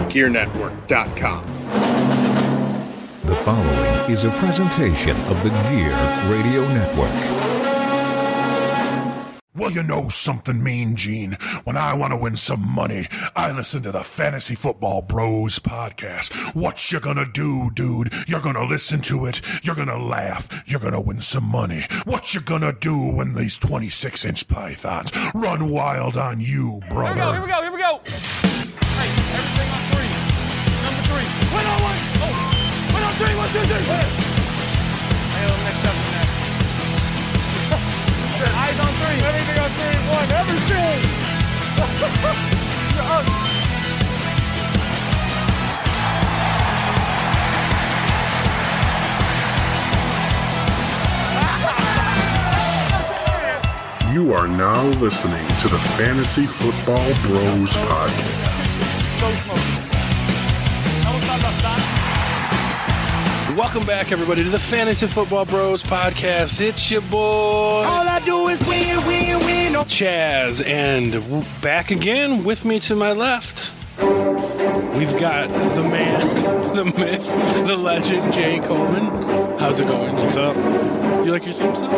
GearNetwork.com. The following is a presentation of the Gear Radio Network. Well, you know something, Mean Gene. When I want to win some money, I listen to the Fantasy Football Bros podcast. What you gonna do, dude? You're gonna listen to it. You're gonna laugh. You're gonna win some money. What you gonna do when these 26-inch pythons run wild on you, brother? Here we go. Hey, everything on three. Number three. Win on one. Oh, win on three. 1, 2, 3. Hey, mixed up in that. Eyes on three. Everything on 3 and 1. Everything. You are now listening to the Fantasy Football Bros podcast. Welcome back, everybody, to the Fantasy Football Bros podcast. It's your boy, all I do is win. Chaz, and back again with me to my left, we've got the man, the myth, the legend, Jay Coleman. How's it going? What's up? You like your theme song?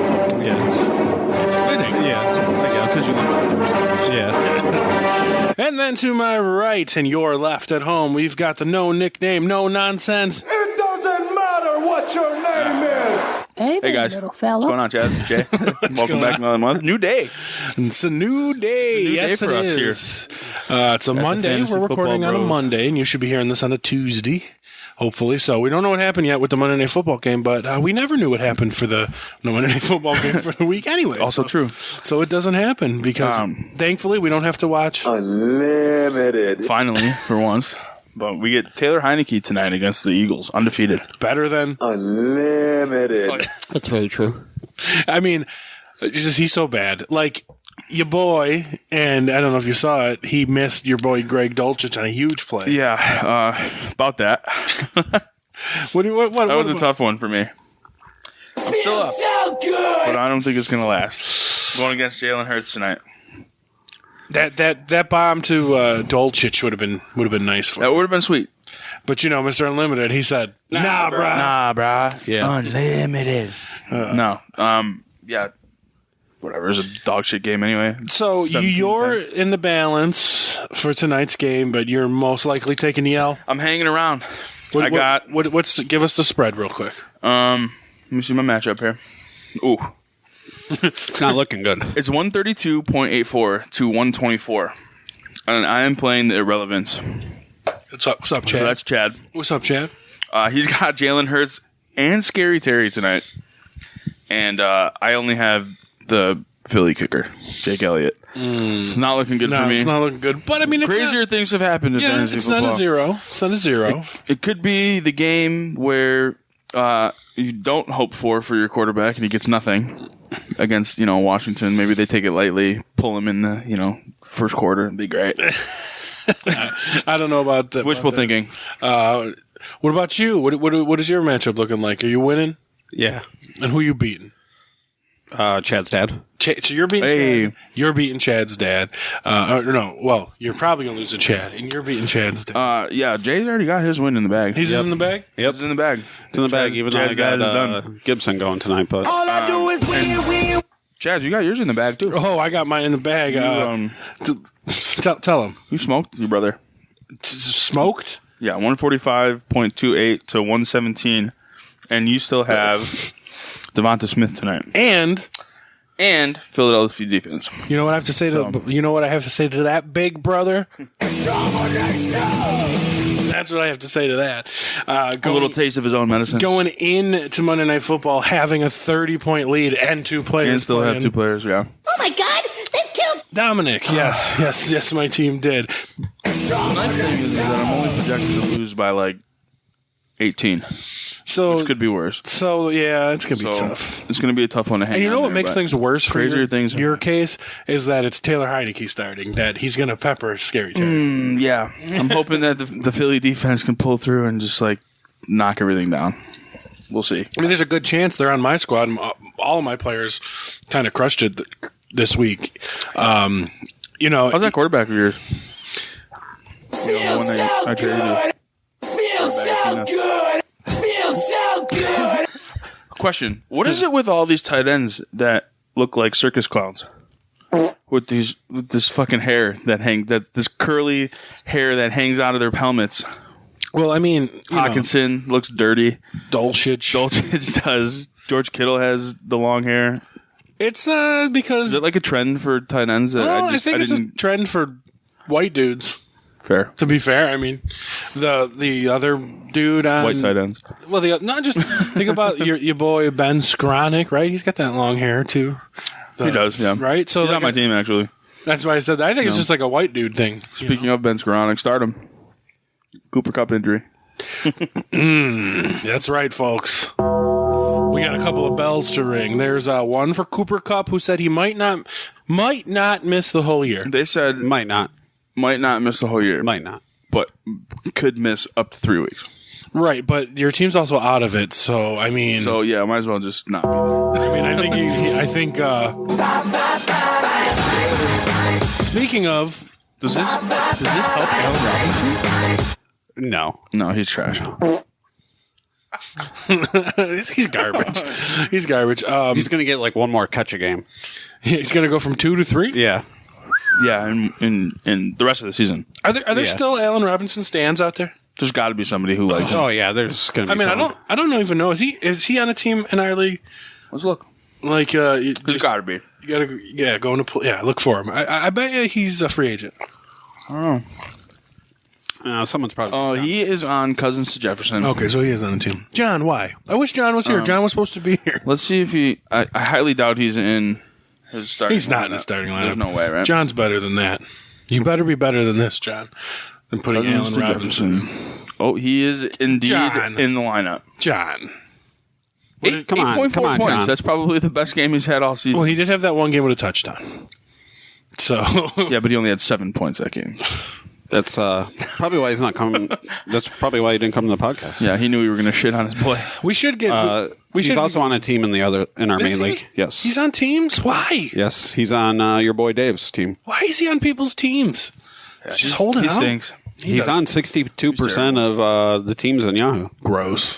Yeah. It's fitting. Yeah, I guess. Because you like it. Yeah. And then to my right and your left at home, we've got the no nickname, no nonsense. It doesn't matter what your name is. Hey guys, little fella. what's going on, Chaz? Jay, welcome back another month. New day. It's a new day. Yes, for it us is. It's a Monday. We're recording on a Monday, and you should be hearing this on a Tuesday, hopefully. So we don't know what happened yet with the Monday Night Football game, but we never knew what happened for the Monday Night Football game for the week anyway. Also true. So it doesn't happen because, thankfully, we don't have to watch Unlimited. Finally, for once. But we get Taylor Heineke tonight against the Eagles, undefeated. Better than Unlimited. That's very true. I mean, he's so bad. Like, your boy, and I don't know if you saw it, he missed your boy Greg Dulcich on a huge play. Yeah, about that. That was a tough one for me. I'm still up, so good. but I don't think it's going to last. I'm going against Jalen Hurts tonight. That bomb to Dulcich would have been nice for That him. would have been sweet. But you know, Mr. Unlimited, he said, "Nah, brah." Nah, brah. Yeah. Unlimited. No. Yeah. Whatever. It's a dog shit game anyway. So you're in the balance for tonight's game, but you're most likely taking the L. I'm hanging around. Give us the spread real quick. Let me see my matchup here. Ooh. It's not looking good. It's 132.84 to 124. And I am playing the irrelevance. What's up, Chad? So that's Chad. What's up, Chad? He's got Jalen Hurts and Scary Terry tonight. And I only have the Philly kicker, Jake Elliott. It's not looking good for me. It's not looking good. But I mean, crazier things have happened in fantasy it's football. not a zero. It's not a zero. It could be the game where you don't hope for your quarterback and he gets nothing against, Washington. Maybe they take it lightly, pull him in the, first quarter. It'd be great. I don't know about that. Wishful thinking. What about you? What is your matchup looking like? Are you winning? Yeah. And who are you beating? Chad's dad. So you're beating Hey. Chad. You're beating Chad's dad. Well, you're probably going to lose to Chad, and you're beating Chad's dad. Yeah, Jay's already got his win in the bag. He's in the bag? Yep. He's in the bag. It's in the bag, even though I Chad's dad is got done. Gibson going tonight. But All I do is win. Chaz, you got yours in the bag, too. Oh, I got mine in the bag. Tell him. You smoked your brother. Smoked? Yeah, 145.28 to 117. And you still have Devonta Smith tonight. And Philadelphia defense. You know what I have to say to that big brother? That's what I have to say to that. A little taste of his own medicine. Going into Monday Night Football, having a 30-point lead and 2 players. And still have 2 players, yeah. Oh my God! They've killed Dominic, yes, my team did. The nice thing is that I'm only projected to lose by like 18. So which could be worse. So yeah, it's gonna be tough. It's gonna be a tough one to hang. And you know on what there, makes things worse for your case is that it's Taylor Heineke starting. That he's gonna pepper Scary Terry. Yeah, I'm hoping that the Philly defense can pull through and just like knock everything down. We'll see. I mean, there's a good chance they're on my squad. All of my players kind of crushed it this week. You know, how's that quarterback of yours? Feels so good. Feels so good. Feels so good. Question: what is it with all these tight ends that look like circus clowns? With this fucking hair this curly hair that hangs out of their helmets. Well, I mean, Hawkinson looks dirty. Dulcich does. George Kittle has the long hair. It's because Is it like a trend for tight ends? I think it's a trend for white dudes. Fair. To be fair, I mean, the other dude on White tight ends. Well, not just think about your boy Ben Skronik, right? He's got that long hair too. He does, yeah. Right. So he's on my team actually. That's why I said that. I think it's just like a white dude thing. Speaking of Ben Skronik, start him. Cooper Kupp injury. That's right, folks. We got a couple of bells to ring. There's one for Cooper Kupp, who said he might not miss the whole year. They said Might not. miss the whole year, Might not. but could miss up to 3 weeks. Right, but your team's also out of it, so I mean, So yeah, might as well just not be there. I mean, I think. Speaking of, Does this help Allen Robinson? No. No, he's trash. he's garbage. He's garbage. He's going to get like one more catch a game. He's going to go from 2 to 3. Yeah. Yeah, in the rest of the season, Are there still Allen Robinson stands out there? there's got to be somebody who likes him. Oh, yeah. There's going to be I don't even know. Is he on a team in our league? Let's look. Like, There's got to be. You gotta go into look for him. I bet you he's a free agent. I don't know. Someone's probably. Oh, he is on Cousins to Jefferson. Okay, so he is on the team. John, why? I wish John was here. John was supposed to be here. Let's see if he. I highly doubt he's in his starting. He's not lineup. in the starting lineup. There's no way, right? John's better than that. You better be better than this, John, than putting Cousins Allen to Robinson. Oh, he is indeed John. in the lineup. John. Come on, 8.4 come on, points. John. That's probably the best game he's had all season. Well, he did have that one game with a touchdown. So Yeah, but he only had 7 points that game. That's probably why he's not coming. That's probably why he didn't come to the podcast. Yeah, he knew we were going to shit on his play. we should get. He's also on a team in our main league. Yes. He's on teams. Why? Yes, he's on your boy Dave's team. Why is he on people's teams? Just holding He out. stinks. He's on 62% of the teams in Yahoo. Gross.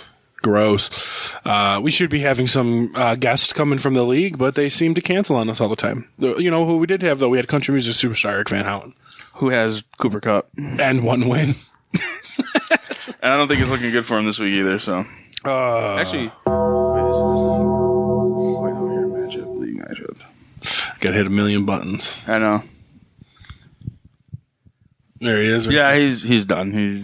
We should be having some guests coming from the league, but they seem to cancel on us all the time. You know who we did have, though? We had country music superstar Eric Van Houten. Who has Cooper Kupp. And 1 win. And I don't think it's looking good for him this week either, so. Actually, wait, is this Wait, no, here, matchup, league matchup. Got to hit a million buttons. I know. There he is. Right Yeah, he's done. He's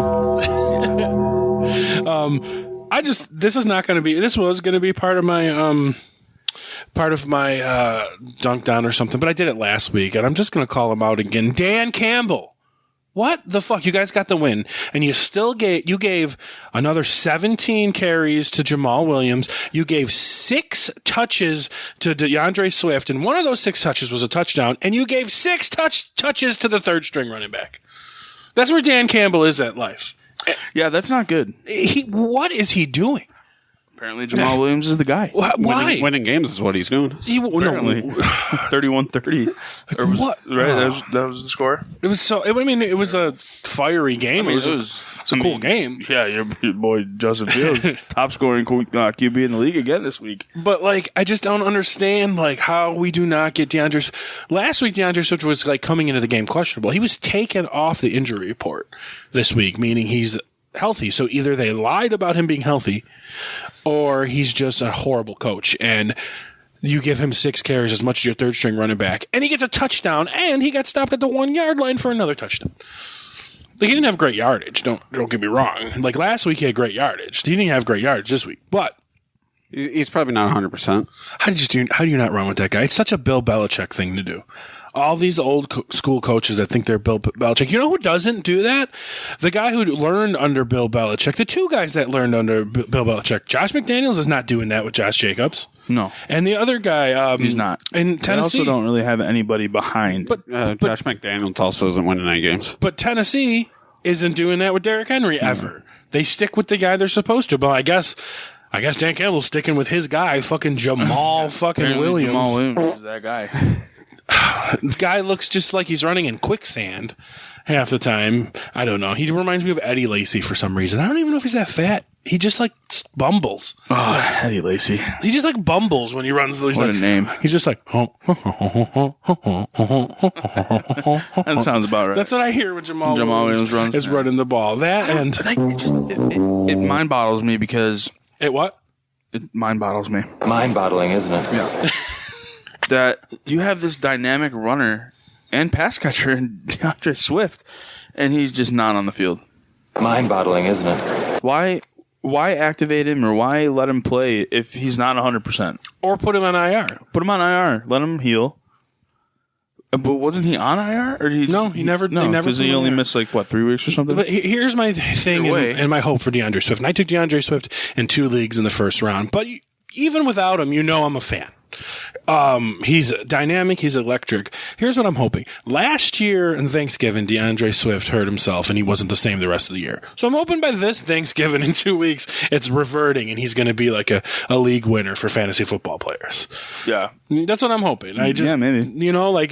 this is not going to be. This was going to be part of my dunk down or something, but I did it last week, and I'm just going to call him out again. Dan Campbell. What the fuck? You guys got the win, and you still gave another 17 carries to Jamal Williams. You gave 6 touches to DeAndre Swift, and one of those 6 touches was a touchdown, and you gave 6 touches to the third string running back. That's where Dan Campbell is at life. yeah, that's not good. What is he doing? Apparently, Jamal Williams is the guy. Why? Winning games is what he's doing. Apparently, 31-30. What? Right, that was the score. It was so. It was a fiery game. It was a cool game. Yeah, your boy Joseph Fields, top scoring QB in the league again this week. But I just don't understand how we do not get DeAndre. Last week, DeAndre Swift was coming into the game questionable. He was taken off the injury report this week, meaning he's healthy. So either they lied about him being healthy, or he's just a horrible coach. And you give him 6 carries as much as your third string running back, and he gets a touchdown, and he got stopped at the 1 yard line for another touchdown. He didn't have great yardage. Don't get me wrong. Last week he had great yardage. He didn't have great yardage this week, but He's probably not 100%. how do you not run with that guy? It's such a Bill Belichick thing to do. All these old school coaches that think they're Bill Belichick. You know who doesn't do that? The guy who learned under Bill Belichick. The 2 guys that learned under Bill Belichick. Josh McDaniels is not doing that with Josh Jacobs. No. And the other guy, He's not. In Tennessee, They also don't really have anybody behind. But Josh McDaniels also isn't winning any games. But Tennessee isn't doing that with Derrick Henry ever. They stick with the guy they're supposed to. But I guess Dan Campbell's sticking with his guy, fucking Jamal fucking Apparently Williams. Jamal Williams is that guy. The guy looks just like he's running in quicksand. half the time. I don't know. He reminds me of Eddie Lacy for some reason. I don't even know if he's that fat. He just like bumbles. Oh, Eddie Lacy. He just like bumbles when he runs. He's What like, a name. He's just like. That sounds about right. That's what I hear when Jamal Williams runs. is running the ball. That and It mind boggles me because it what? it mind boggles me. Mind-boggling, isn't it? Yeah. That you have this dynamic runner and pass catcher in DeAndre Swift, and he's just not on the field. Mind-boggling, isn't it? Why activate him or why let him play if he's not 100%? Or put him on IR. Put him on IR. Let him heal. But wasn't he on IR? Or did No, he never. No, they never because put he him only there. missed 3 weeks or something. But here's my thing Either way. and my hope for DeAndre Swift. And I took DeAndre Swift in 2 leagues in the first round. But even without him, I'm a fan. He's dynamic. He's electric. Here's what I'm hoping. Last year in Thanksgiving, DeAndre Swift hurt himself and he wasn't the same the rest of the year. So I'm hoping by this Thanksgiving in 2 weeks, it's reverting and he's going to be like a league winner for fantasy football players. Yeah. That's what I'm hoping. Yeah, maybe.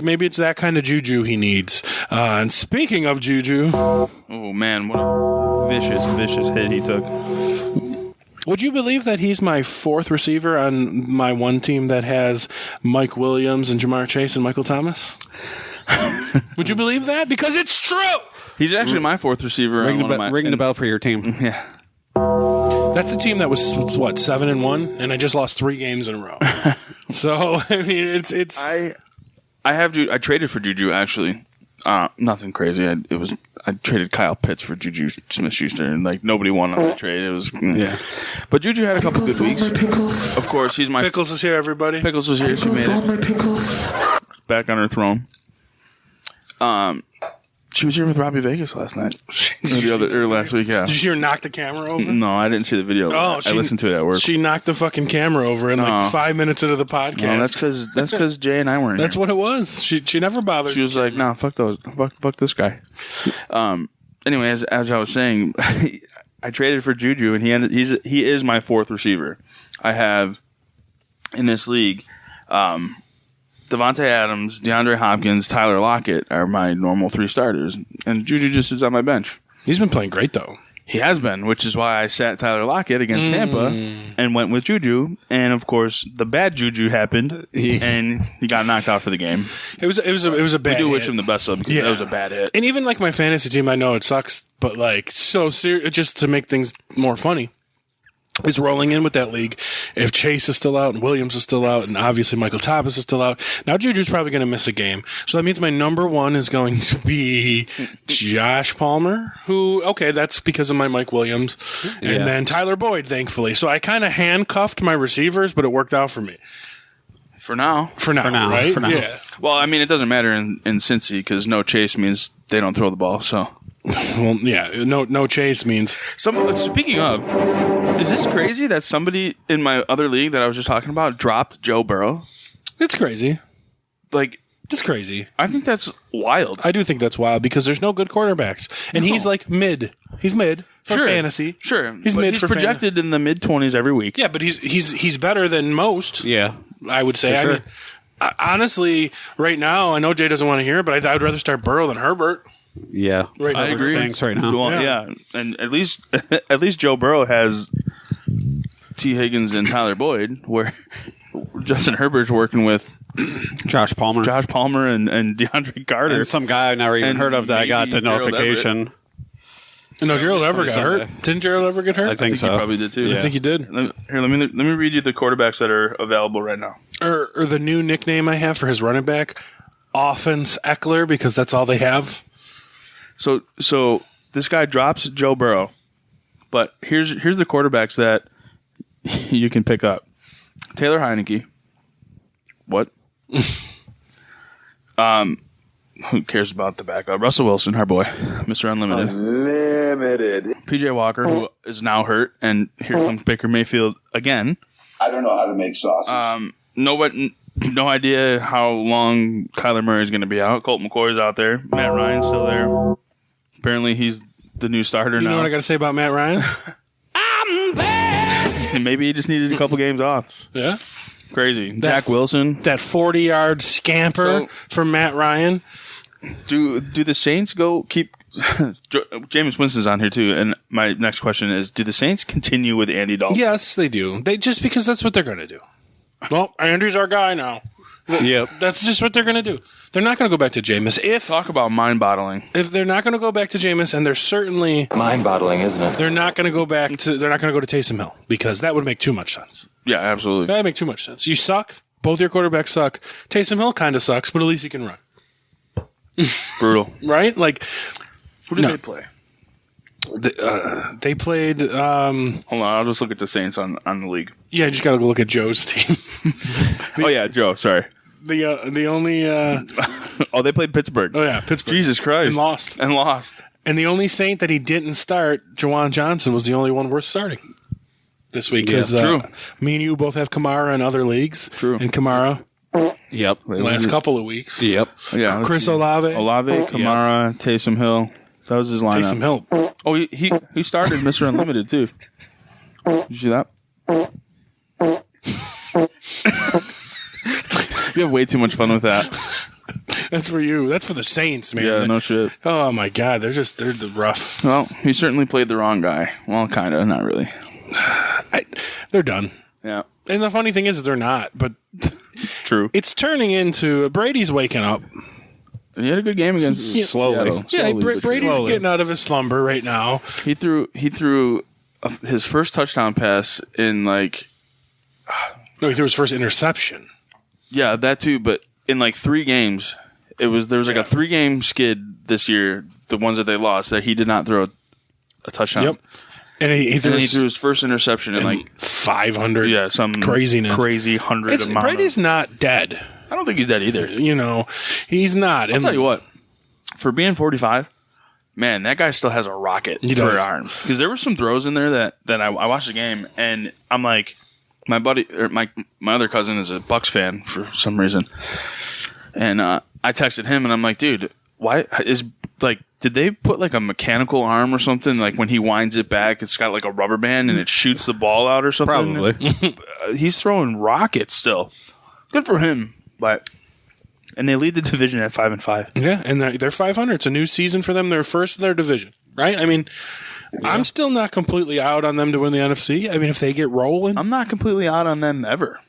Maybe it's that kind of juju he needs. And speaking of juju, Oh, man. What a vicious hit he took. would you believe that he's my 4th receiver on my one team that has Mike Williams and Jamar Chase and Michael Thomas? Would you believe that? Because it's true. He's actually my 4th receiver. Ring the bell for your team. Yeah. That's the team that was, 7-1, and I just lost 3 games in a row. So, I mean, it's. I traded for Juju, actually. Nothing crazy. I traded Kyle Pitts for Juju Smith-Schuster, and nobody won on the trade. It was Yeah. But Juju had a couple good weeks. Of course, he's my Pickles is here, everybody. Pickles was here. She made it back on her throne. She was here with Robbie Vegas last night. Last week, yeah. Did you see her knock the camera over? No, I didn't see the video. Oh, I listened to it at work. She knocked the fucking camera over in 5 minutes into the podcast. No, that's because Jay and I weren't. That's here. what it was. She never bothered. She was like, "No, fuck those, fuck this guy." Anyway, as I was saying, I traded for Juju, and he is my 4th receiver. I have in this league, Devontae Adams, DeAndre Hopkins, Tyler Lockett are my normal 3 starters, and Juju just sits on my bench. He's been playing great though. He has been, which is why I sat Tyler Lockett against Tampa and went with Juju. And of course, the bad Juju happened, and he got knocked out for the game. It was a bad. We do hit. wish him the best though, because that was a bad hit. And even my fantasy team, I know it sucks, but just to make things more funny, is rolling in with that league. If Chase is still out and Williams is still out and obviously Michael Thomas is still out, now Juju's probably going to miss a game. So that means my number 1 is going to be Josh Palmer, that's because of my Mike Williams. And then Tyler Boyd, thankfully. So I kind of handcuffed my receivers, but it worked out for me. For now, right? For now. Yeah. Well, I mean, it doesn't matter in Cincy because no Chase means they don't throw the ball. So, Well, yeah, no Chase means. Speaking of, is this crazy that somebody in my other league that I was just talking about dropped Joe Burrow? It's crazy. It's crazy. I think that's wild. I do think that's wild because there's no good quarterbacks, and he's mid. He's mid for fantasy. Sure, he's mid. For projected in the mid-20s every week. Yeah, but he's better than most. Yeah. I would say. For sure. I mean, honestly, right now, I know Jay doesn't want to hear it, but I'd rather start Burrow than Herbert. Yeah. Right now, I agree. Stinks right now. Well, yeah, and at least Joe Burrow has T. Higgins and Tyler Boyd, where Justin Herbert's working with Josh Palmer and DeAndre Carter. and some guy I never even heard of that I got the Gerald notification. No, Gerald ever got hurt. Sunday. Didn't Gerald ever get hurt? I think he so. probably did too. I think he did. Here, let me read you the quarterbacks that are available right now. Or the new nickname I have for his running back, Offense Eckler, because that's all they have. So this guy drops Joe Burrow, but here's the quarterbacks that you can pick up: Taylor Heineke. What? Who cares about the backup? Russell Wilson, our boy, Mr. Unlimited. PJ Walker, who is now hurt, and here comes Baker Mayfield again. I don't know how to make sauces. No idea how long Kyler Murray is going to be out. Colt McCoy's out there. Matt Ryan's still there. Apparently, he's the new starter now. You know what I got to say about Matt Ryan? And maybe he just needed a couple games off. Yeah. Crazy. Jack Wilson. That 40-yard scamper from Matt Ryan. Do the Saints keep Jameis Winston's on here too, and my next question is: do the Saints continue with Andy Dalton? Yes, they do. They just because that's what they're going to do. Well, Andy's our guy now. Yep. That's just what they're going to do. They're not going to go back to Jameis. Talk about mind-boggling. If they're not going to go back to Jameis, and they're certainly Mind-boggling, isn't it? they're not going to go back to they're not going to go to Taysom Hill because that would make too much sense. Yeah, absolutely. That would make too much sense. You suck. Both your quarterbacks suck. Taysom Hill kind of sucks, but at least he can run. Brutal. Right? Like, Who did they play? They played. Hold on, I'll just look at the Saints on the league. Yeah, you just got to go look at Joe's team. Oh yeah, Joe. Sorry. The only. Oh, they played Pittsburgh. Oh yeah, Pittsburgh. Jesus Christ. And lost. And the only Saint that he didn't start, Jawan Johnson, was the only one worth starting this week. Yeah, true. Me and you both have Kamara in other leagues. True. And Kamara. Yep. The last couple of weeks. Yep. Yeah. Chris Olave, Kamara, Taysom Hill. That was his lineup. Taysom Hill. Oh, he started Mr. Unlimited too. Did you see that? You have way too much fun with that. That's for you. That's for the Saints, man. Yeah, no shit. Oh my God, they're rough. Well, he certainly played the wrong guy. Well, kind of, not really. They're done. Yeah. And the funny thing is, they're not. But True. it's turning into Brady's waking up. He had a good game against Slowly. Seattle. Brady's getting out of his slumber right now. He threw his first touchdown pass in like. No, he threw his first interception. Yeah, that too. But in like 3 games, there was like a 3-game skid this year. The ones that they lost, that he did not throw a touchdown. Yep. And he threw his first interception in like 500. Yeah, some craziness. Crazy 100 amount. Brady's not dead. I don't think he's dead either. You know, he's not. I'll tell you what. For being 45, man, that guy still has a rocket for an arm. Because there were some throws in there that I watched the game, and I'm like, my buddy or my other cousin is a Bucks fan for some reason, and I texted him, and I'm like, dude, why is like, did they put like a mechanical arm or something? Like when he winds it back, it's got like a rubber band and it shoots the ball out or something. Probably. He's throwing rockets still. Good for him, but. And they lead the division at 5-5. Yeah, and they're 500. It's a new season for them. They're first in their division, right? I mean, I'm still not completely out on them to win the NFC. I mean, if they get rolling, I'm not completely out on them ever,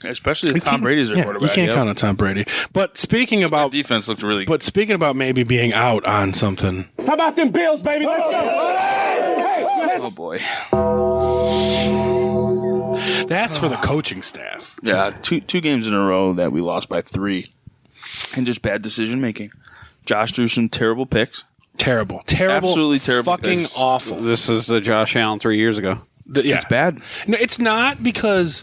especially if Tom Brady's their quarterback. You can't count on Tom Brady. But speaking about defense, looked really good. But speaking about maybe being out on something, How about them Bills, baby? Let's go. Oh boy, that's for the coaching staff. Yeah, two games in a row that we lost by 3. And just bad decision making. Josh threw some terrible picks. Terrible. Absolutely terrible. Fucking picks. awful. This is the Josh Allen 3 years ago. Yeah. It's bad. No, it's not because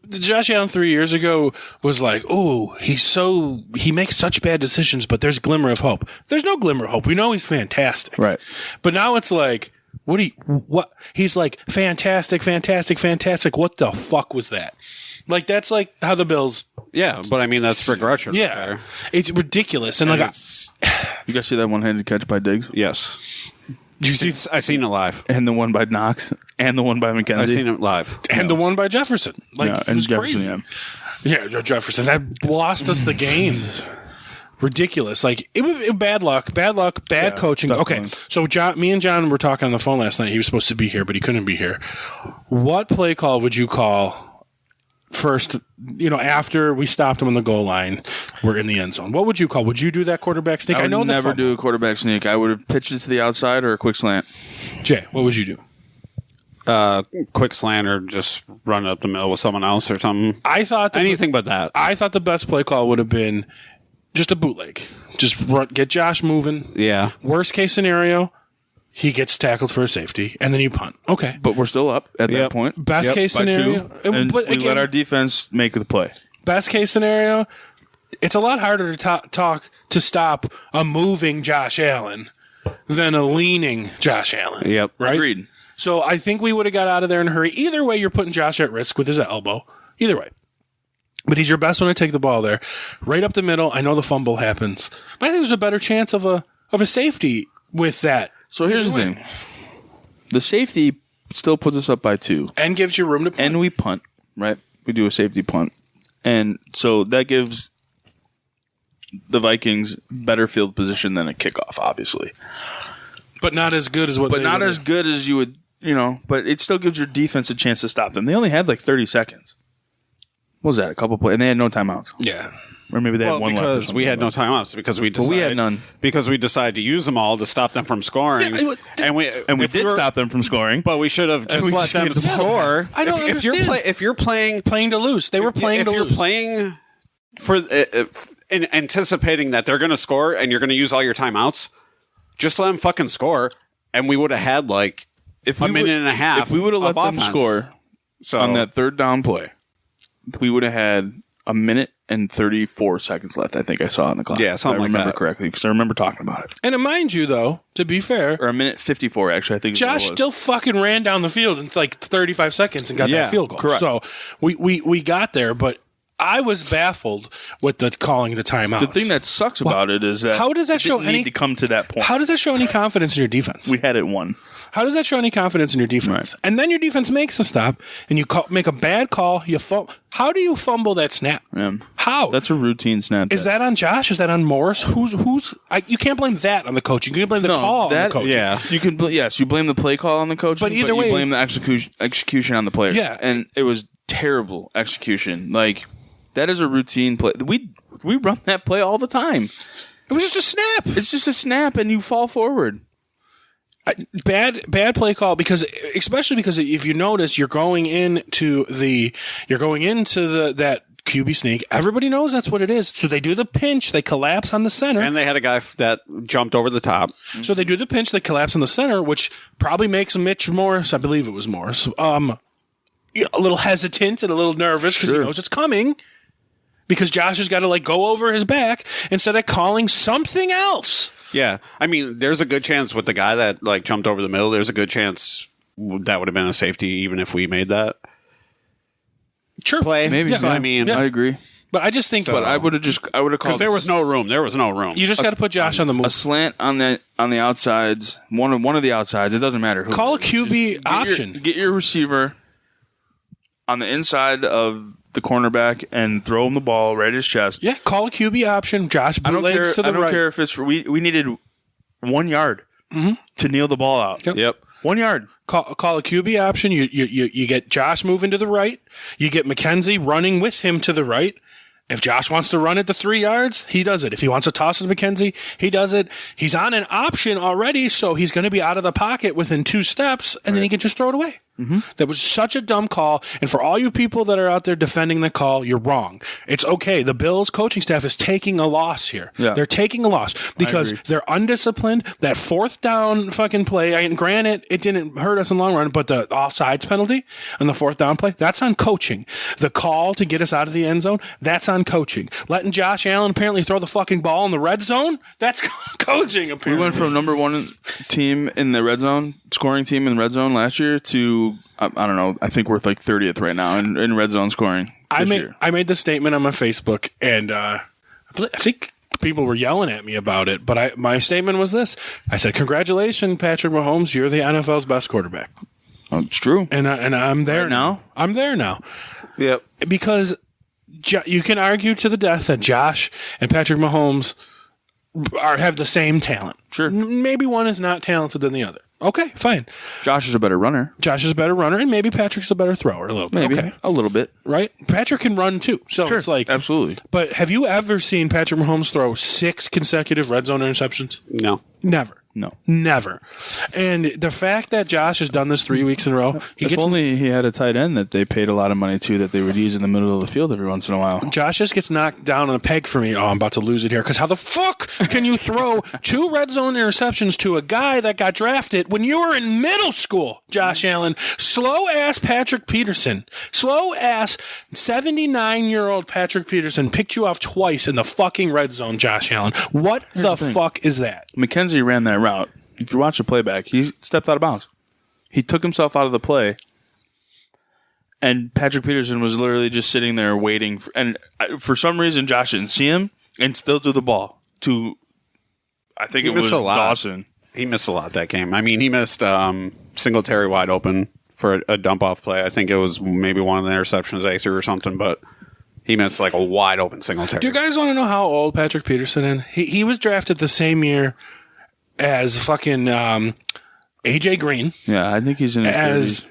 Josh Allen 3 years ago was like, oh, he makes such bad decisions, but there's glimmer of hope. There's no glimmer of hope. We know he's fantastic. Right. But now it's like, what? He's like, fantastic. What the fuck was that? Like, that's like how the Bills. Yeah, but I mean, that's regression. Yeah. It's ridiculous. And like, You guys see that one-handed catch by Diggs? Yes. you see, I seen it live. And the one by Knox. And the one by McKenzie. I seen it live. and the one by Jefferson. Like, Yeah, it and was Jefferson, crazy. Yeah, Jefferson. That lost us the game. Ridiculous. Like, it was bad luck, bad coaching. definitely. Okay, so me and John were talking on the phone last night. He was supposed to be here, but he couldn't be here. What play call would you call first, after we stopped him on the goal line, we're in the end zone? What would you call? Would you do that quarterback sneak? I would know never do a quarterback sneak. I would have pitched it to the outside or a quick slant. Jay, what would you do? Quick slant or just run it up the middle with someone else or something. I thought Anything but that. I thought the best play call would have been just a bootleg. Just get Josh moving. Yeah. Worst case scenario, he gets tackled for a safety, and then you punt. Okay. But we're still up at that point. Best case by scenario. 2, and but we again, let our defense make the play. best case scenario, it's a lot harder to stop a moving Josh Allen than a leaning Josh Allen. Yep. Right? Agreed. So I think we would have got out of there in a hurry. Either way, you're putting Josh at risk with his elbow. Either way. But he's your best one to take the ball there. Right up the middle. I know the fumble happens. But I think there's a better chance of a safety with that. So here's the thing. The safety still puts us up by 2. And gives you room to punt. And we punt, right? We do a safety punt. And so that gives the Vikings better field position than a kickoff, obviously. But not as good as what But not as good as you would, but it still gives your defense a chance to stop them. They only had like 30 seconds. What was that? A couple plays? And they had no timeouts. Yeah. Or maybe they had one left. Because we had no timeouts. Because we decided, we had none. Because we decided to use them all to stop them from scoring. Yeah, and we did stop them from scoring. But we should have just let them score. I don't understand. If you're playing to lose. They were playing to lose. If you're playing for in anticipating that they're going to score and you're going to use all your timeouts, just let them fucking score. And we would have had like a minute and a half. If we would have let them offense. score on that third down play, we would have had a minute and 34 seconds left, I think I saw on the clock. Yeah, something like that. I remember correctly, because I remember talking about it. And mind you, though, to be fair, or a minute 54, actually, I think. Josh still fucking ran down the field in like 35 seconds and got that field goal. Correct. So we got there, but I was baffled with the calling the timeout. The thing that sucks about it is that how does that show need to come to that point? How does that show any confidence in your defense? We had it won. How does that show any confidence in your defense? Right. And then your defense makes a stop, and you make a bad call. How do you fumble that snap? Yeah. How? That's a routine snap. Is that on Josh? Is that on Morris? You can't blame that on the coaching. You can blame the call on the coaching. Yeah, you can. Yes, you blame the play call on the coaching, but either way, you blame the execution on the players. Yeah, and it was terrible execution. Like that is a routine play. We run that play all the time. It was just a snap. It's just a snap, and you fall forward. Bad play call especially because if you notice you're going into that QB sneak. Everybody knows that's what it is. So they do the pinch, they collapse on the center, and they had a guy that jumped over the top. So they do the pinch, they collapse on the center, which probably makes Mitch Morris, I believe it was Morris, a little hesitant and a little nervous because he knows it's coming. Because Josh has got to go over his back instead of calling something else. Yeah, I mean, there's a good chance with the guy that jumped over the middle. There's a good chance that would have been a safety, even if we made that play. Maybe. Yeah. So, I mean, I agree. But I just think, but I would have called because there was no room. There was no room. You just got to put Josh on the move. A slant on the outsides. One of the outsides. It doesn't matter who. Call a QB option. Get your receiver on the inside of the cornerback and throw him the ball right at his chest. Yeah, call a QB option. Josh bootlegs to the right. I don't care if it's we needed 1 yard to kneel the ball out. Yep. 1 yard. Call a QB option. You get Josh moving to the right. You get McKenzie running with him to the right. If Josh wants to run it to 3 yards, he does it. If he wants to toss it to McKenzie, he does it. He's on an option already, so he's going to be out of the pocket within 2 steps, and then he can just throw it away. Mm-hmm. That was such a dumb call. And for all you people that are out there defending the call, you're wrong. It's okay. The Bills coaching staff is taking a loss here. Yeah. They're taking a loss because they're undisciplined. That 4th down fucking play, and granted, it didn't hurt us in the long run, but the offsides penalty and the 4th down play, that's on coaching. The call to get us out of the end zone, that's on coaching. Letting Josh Allen apparently throw the fucking ball in the red zone, that's coaching apparently. We went from number 1 team in the red zone, scoring team in the red zone last year to I don't know. I think we're 30th right now in red zone scoring. I made the statement on my Facebook, and I think people were yelling at me about it. But my statement was this: I said, "Congratulations, Patrick Mahomes. You're the NFL's best quarterback." Oh, it's true, and I'm there right now. I'm there now. Yep. Because you can argue to the death that Josh and Patrick Mahomes have the same talent. Sure, maybe one is not talented than the other. Okay, fine. Josh is a better runner. And maybe Patrick's a better thrower a little bit. Maybe. Okay. A little bit. Right? Patrick can run too. So sure. It's absolutely. But have you ever seen Patrick Mahomes throw 6 consecutive red zone interceptions? No. Never. No. Never. And the fact that Josh has done this 3 weeks in a row, if only he had a tight end that they paid a lot of money to that they would use in the middle of the field every once in a while. Josh just gets knocked down on a peg for me. Oh, I'm about to lose it here. Because how the fuck can you throw 2 red zone interceptions to a guy that got drafted when you were in middle school, Josh Allen? Slow-ass Patrick Peterson. Slow-ass 79-year-old Patrick Peterson picked you off twice in the fucking red zone, Josh Allen. What the fuck is that? McKenzie ran that route. If you watch the playback, he stepped out of bounds. He took himself out of the play, and Patrick Peterson was literally just sitting there waiting. For some reason, Josh didn't see him and still threw the ball to, I think it was Dawson. He missed a lot that game. I mean, he missed Singletary wide open for a dump-off play. I think it was maybe one of the interceptions they threw or something, but He missed like a wide open Singletary. Do you guys want to know how old Patrick Peterson is? He was drafted the same year as fucking AJ Green. Yeah, I think he's in his 30s.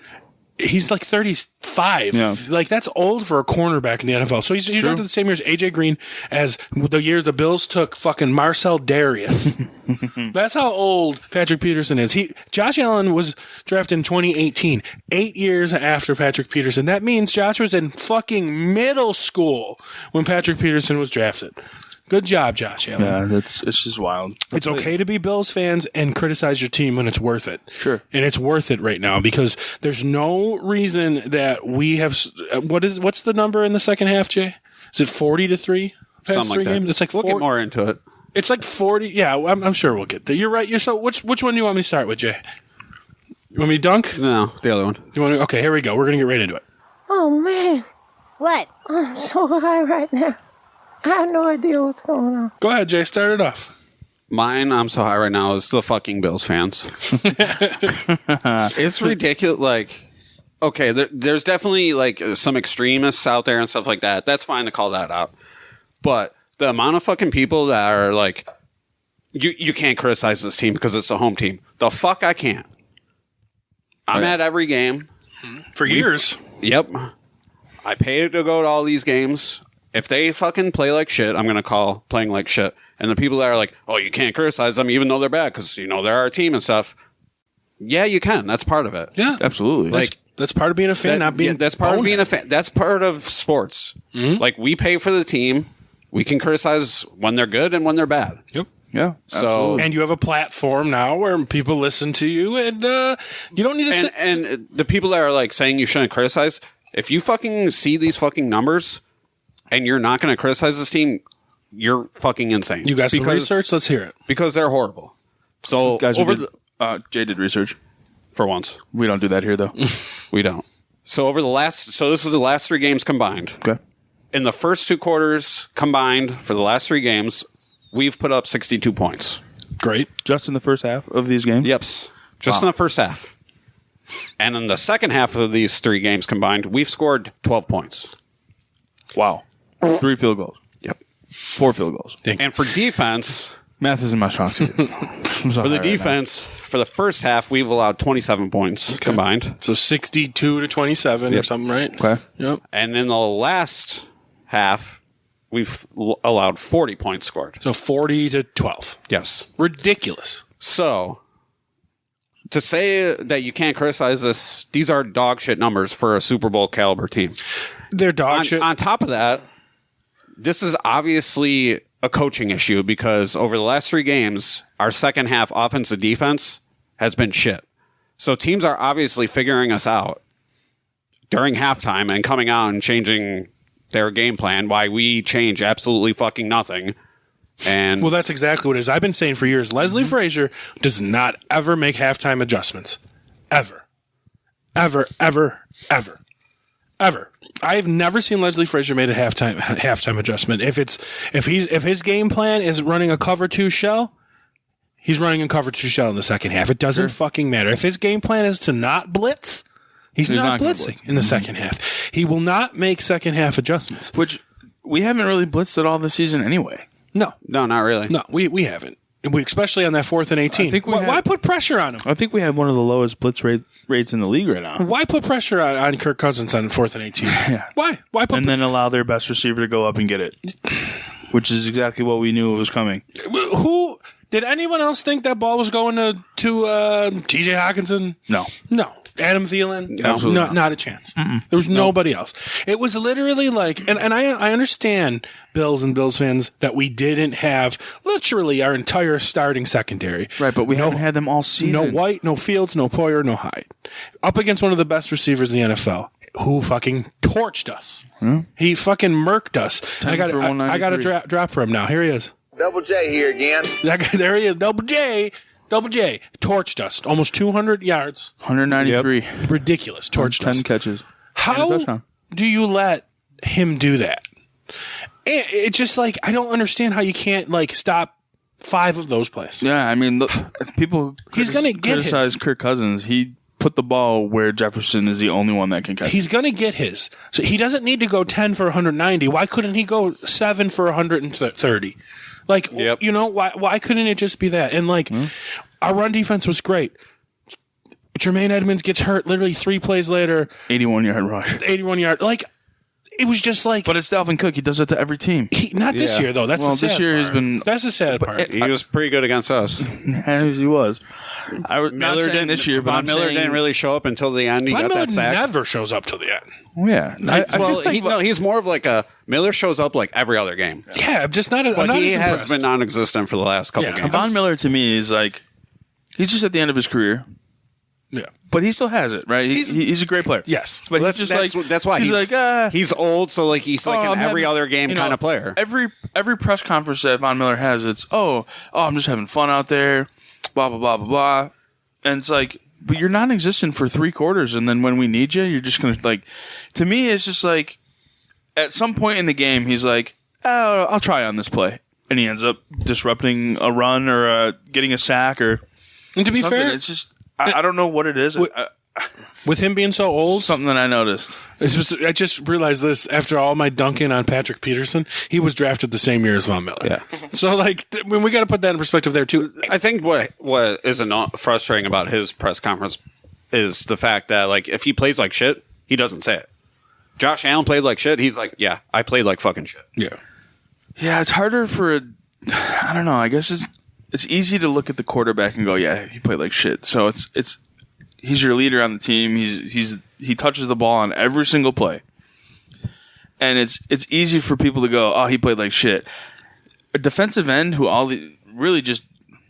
He's like 35. Yeah. Like, that's old for a cornerback in the NFL. So he's drafted the same year as AJ Green as the year the Bills took fucking Marcel Darius. That's how old Patrick Peterson is. Josh Allen was drafted in 2018, 8 years after Patrick Peterson. That means Josh was in fucking middle school when Patrick Peterson was drafted. Good job, Josh Allen. Yeah, it's just wild. It's okay to be Bills fans and criticize your team when it's worth it. Sure. And it's worth it right now because there's no reason that we have. What's the number in the second half, Jay? Is it 40-3? Something like that. Games? It's like we'll get more into it. It's like 40. Yeah, I'm sure we'll get there. You're right. So which one do you want me to start with, Jay? You want me to dunk? No, the other one. You want to? Okay, here we go. We're gonna get right into it. Oh man, What? I'm so high right now. I have no idea what's going on. Go ahead, Jay. Start it off. Mine, I'm so high right now, is the fucking Bills fans. It's ridiculous. Like, okay, there's definitely like some extremists out there and stuff like that. That's fine to call that out. But the amount of fucking people that are like, you can't criticize this team because it's a home team. The fuck I can't. I'm at every game. For years. Yep. I paid to go to all these games. If they fucking play like shit, I'm going to call playing like shit. And the people that are like, oh, you can't criticize them even though they're bad because, they're our team and stuff. Yeah, you can. That's part of it. Yeah. Absolutely. That's part of being a fan, not being that's part of being a fan. That's part of sports. Mm-hmm. Like, we pay for the team. We can criticize when they're good and when they're bad. Yep. Yeah. So, and you have a platform now where people listen to you, and you don't need to. And the people that are like saying you shouldn't criticize, if you fucking see these fucking numbers and you're not going to criticize this team, you're fucking insane. You got some research? Let's hear it. Because they're horrible. So Guys, Jay did research. For once. We don't do that here, though. We don't. So this is the last 3 games combined. Okay. In the first 2 quarters combined for the last 3 games, we've put up 62 points. Great. Just in the first half of these games? Yep. Just in the first half. And in the second half of these 3 games combined, we've scored 12 points. Wow. 3 field goals. Yep. 4 field goals. And for defense... Math isn't my strong suit. For the defense, for the first half, we've allowed 27 points combined. So 62-27 or something, right? Okay. Yep. And in the last half, we've allowed 40 points scored. So 40-12. Yes. Ridiculous. So, to say that you can't criticize this, these are dog shit numbers for a Super Bowl caliber team. They're dog shit. On top of that, this is obviously a coaching issue because over the last 3 games, our second half offense and defense has been shit. So teams are obviously figuring us out during halftime and coming out and changing their game plan, why we change absolutely fucking nothing. And well, that's exactly what it is. I've been saying for years, Leslie Frazier does not ever make halftime adjustments. Ever. Ever, ever, ever. Ever. I've never seen Leslie Frazier made a halftime adjustment. If his game plan is running a cover 2 shell, he's running a cover 2 shell in the second half. It doesn't fucking matter. If his game plan is to not blitz, he's not blitzing in the second half. He will not make second half adjustments. Which we haven't really blitzed at all this season anyway. No, not really. No, we haven't. Especially on that 4th and 18. I think why put pressure on him? I think we have one of the lowest blitz rates in the league right now. Why put pressure on Kirk Cousins on 4th and 18? Yeah. Why? And then allow their best receiver to go up and get it, which is exactly what we knew was coming. Who did anyone else think that ball was going to T.J. Hawkinson? No. Adam Thielen? Absolutely not a chance. There was nobody else. It was literally like, and I understand Bills and Bills fans that we didn't have literally our entire starting secondary. Right, but we haven't had them all season. No White, no Fields, no Poyer, no Hyde. Up against one of the best receivers in the NFL, who fucking torched us. He fucking murked us. I got to drop for him now. Here he is. Double J here again. There he is. Double J torched us. Almost 200 yards. 193. Yep. Ridiculous. Torched 10 us. 10 catches. How do you let him do that? It's just like, I don't understand how you can't stop 5 of those plays. Yeah, I mean, look, people he's going to get criticize Kirk Cousins. He put the ball where Jefferson is the only one that can catch. He's going to get his. So he doesn't need to go 10 for 190. Why couldn't he go 7 for 130? Like, you know, why couldn't it just be that? And, like, our run defense was great. Tremaine Edmonds gets hurt literally 3 plays later. 81-yard rush. 81 yard. Like, it was just like. But it's Dalvin Cook. He does it to every team. Not this year, though. That's the sad this year part. has been. That's the sad part. He was pretty good against us. He was. I was not saying this year, but Von Miller didn't really show up until the end. He Von got Miller that sack. never shows up till the end. Yeah. He's more of like a Miller shows up like every other game. Yeah, I'm just not. I'm not he as has impressed. been non-existent for the last couple games. Von Miller to me is like he's just at the end of his career. Yeah, but he still has it, right? He's a great player. Yes, but well, he's just that's why he's like he's old, so like he's like an every other game kind of player. Every press conference that Von Miller has, it's I'm just having fun out there, blah blah blah blah blah, and it's like, but you're non-existent for 3 quarters, and then when we need you, you're just gonna like. To me, it's just like at some point in the game, he's like, I'll try on this play, and he ends up disrupting a run or getting a sack or. And to be something. fair, It's just. I don't know what it is. With him being so old, something that I noticed. I just realized this after all my dunking on Patrick Peterson. He was drafted the same year as Von Miller. Yeah. So like, when we got to put that in perspective there too. I think what is frustrating about his press conference is the fact that like if he plays like shit, he doesn't say it. Josh Allen played like shit. He's like, yeah, I played like fucking shit. Yeah. Yeah, it's harder for. I don't know. I guess it's easy to look at the quarterback and go, yeah, he played like shit. So it's he's your leader on the team. He touches the ball on every single play, and it's easy for people to go, oh, he played like shit. A defensive end who really just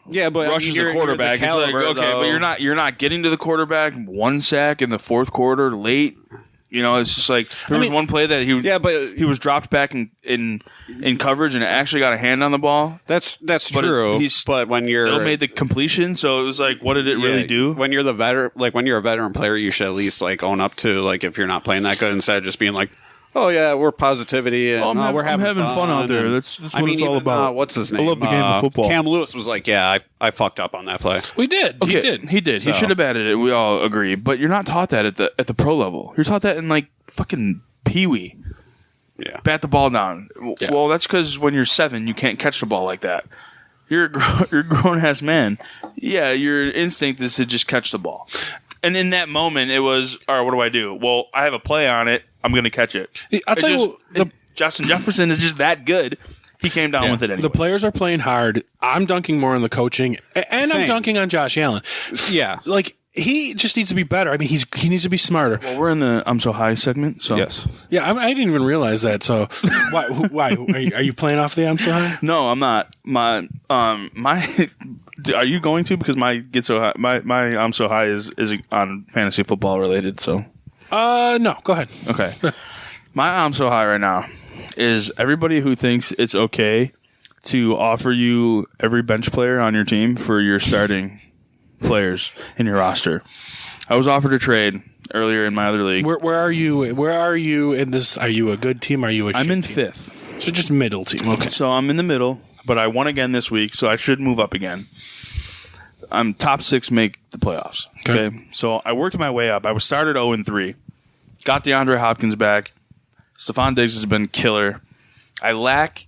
rushes the quarterback. It's like, okay, but you're not getting to the quarterback. 1 sack in the 4th quarter late. You know, it's just like there was one play that he was dropped back in coverage and actually got a hand on the ball. That's true. But when you're still made the completion, so it was like, what did it really do? When you're when you're a veteran player, you should at least like own up to like if you're not playing that good instead of just being like, oh yeah, we're positivity and we're having fun out there. That's what it's all about. What's his name? I love the game of football. Cam Lewis was like, yeah, I fucked up on that play. We did. Okay, he did. So. He should have batted it. We all agree. But you're not taught that at the pro level. You're taught that in like fucking peewee. Yeah. Bat the ball down. Yeah. Well, that's because when you're 7, you can't catch the ball like that. You're a grown ass man. Yeah, your instinct is to just catch the ball. And in that moment, it was, all right, what do I do? Well, I have a play on it. I'm going to catch it. I'll tell you, Justin Jefferson is just that good. He came down with it anyway. The players are playing hard. I'm dunking more on the coaching, and I'm dunking on Josh Allen. Yeah. Like, he just needs to be better. I mean, he needs to be smarter. Well, we're in the I'm So High segment, so. Yes. Yeah, I didn't even realize that. So, why? Are you playing off the I'm So High? No, I'm not. My are you going to? Because my Get So High, my I'm So High is on fantasy football related, so. No, go ahead. Okay. My I'm So High right now is everybody who thinks it's okay to offer you every bench player on your team for your starting players in your roster. I was offered a trade earlier in my other league. Where are you? Where are you in this? Are you a good team? Are you a shit I'm in team? 5th. So just middle team. Okay. So I'm in the middle, but I won again this week, so I should move up again. I'm top 6, make the playoffs. Okay. So I worked my way up. I was started 0-3. Got DeAndre Hopkins back. Stephon Diggs has been killer. I lack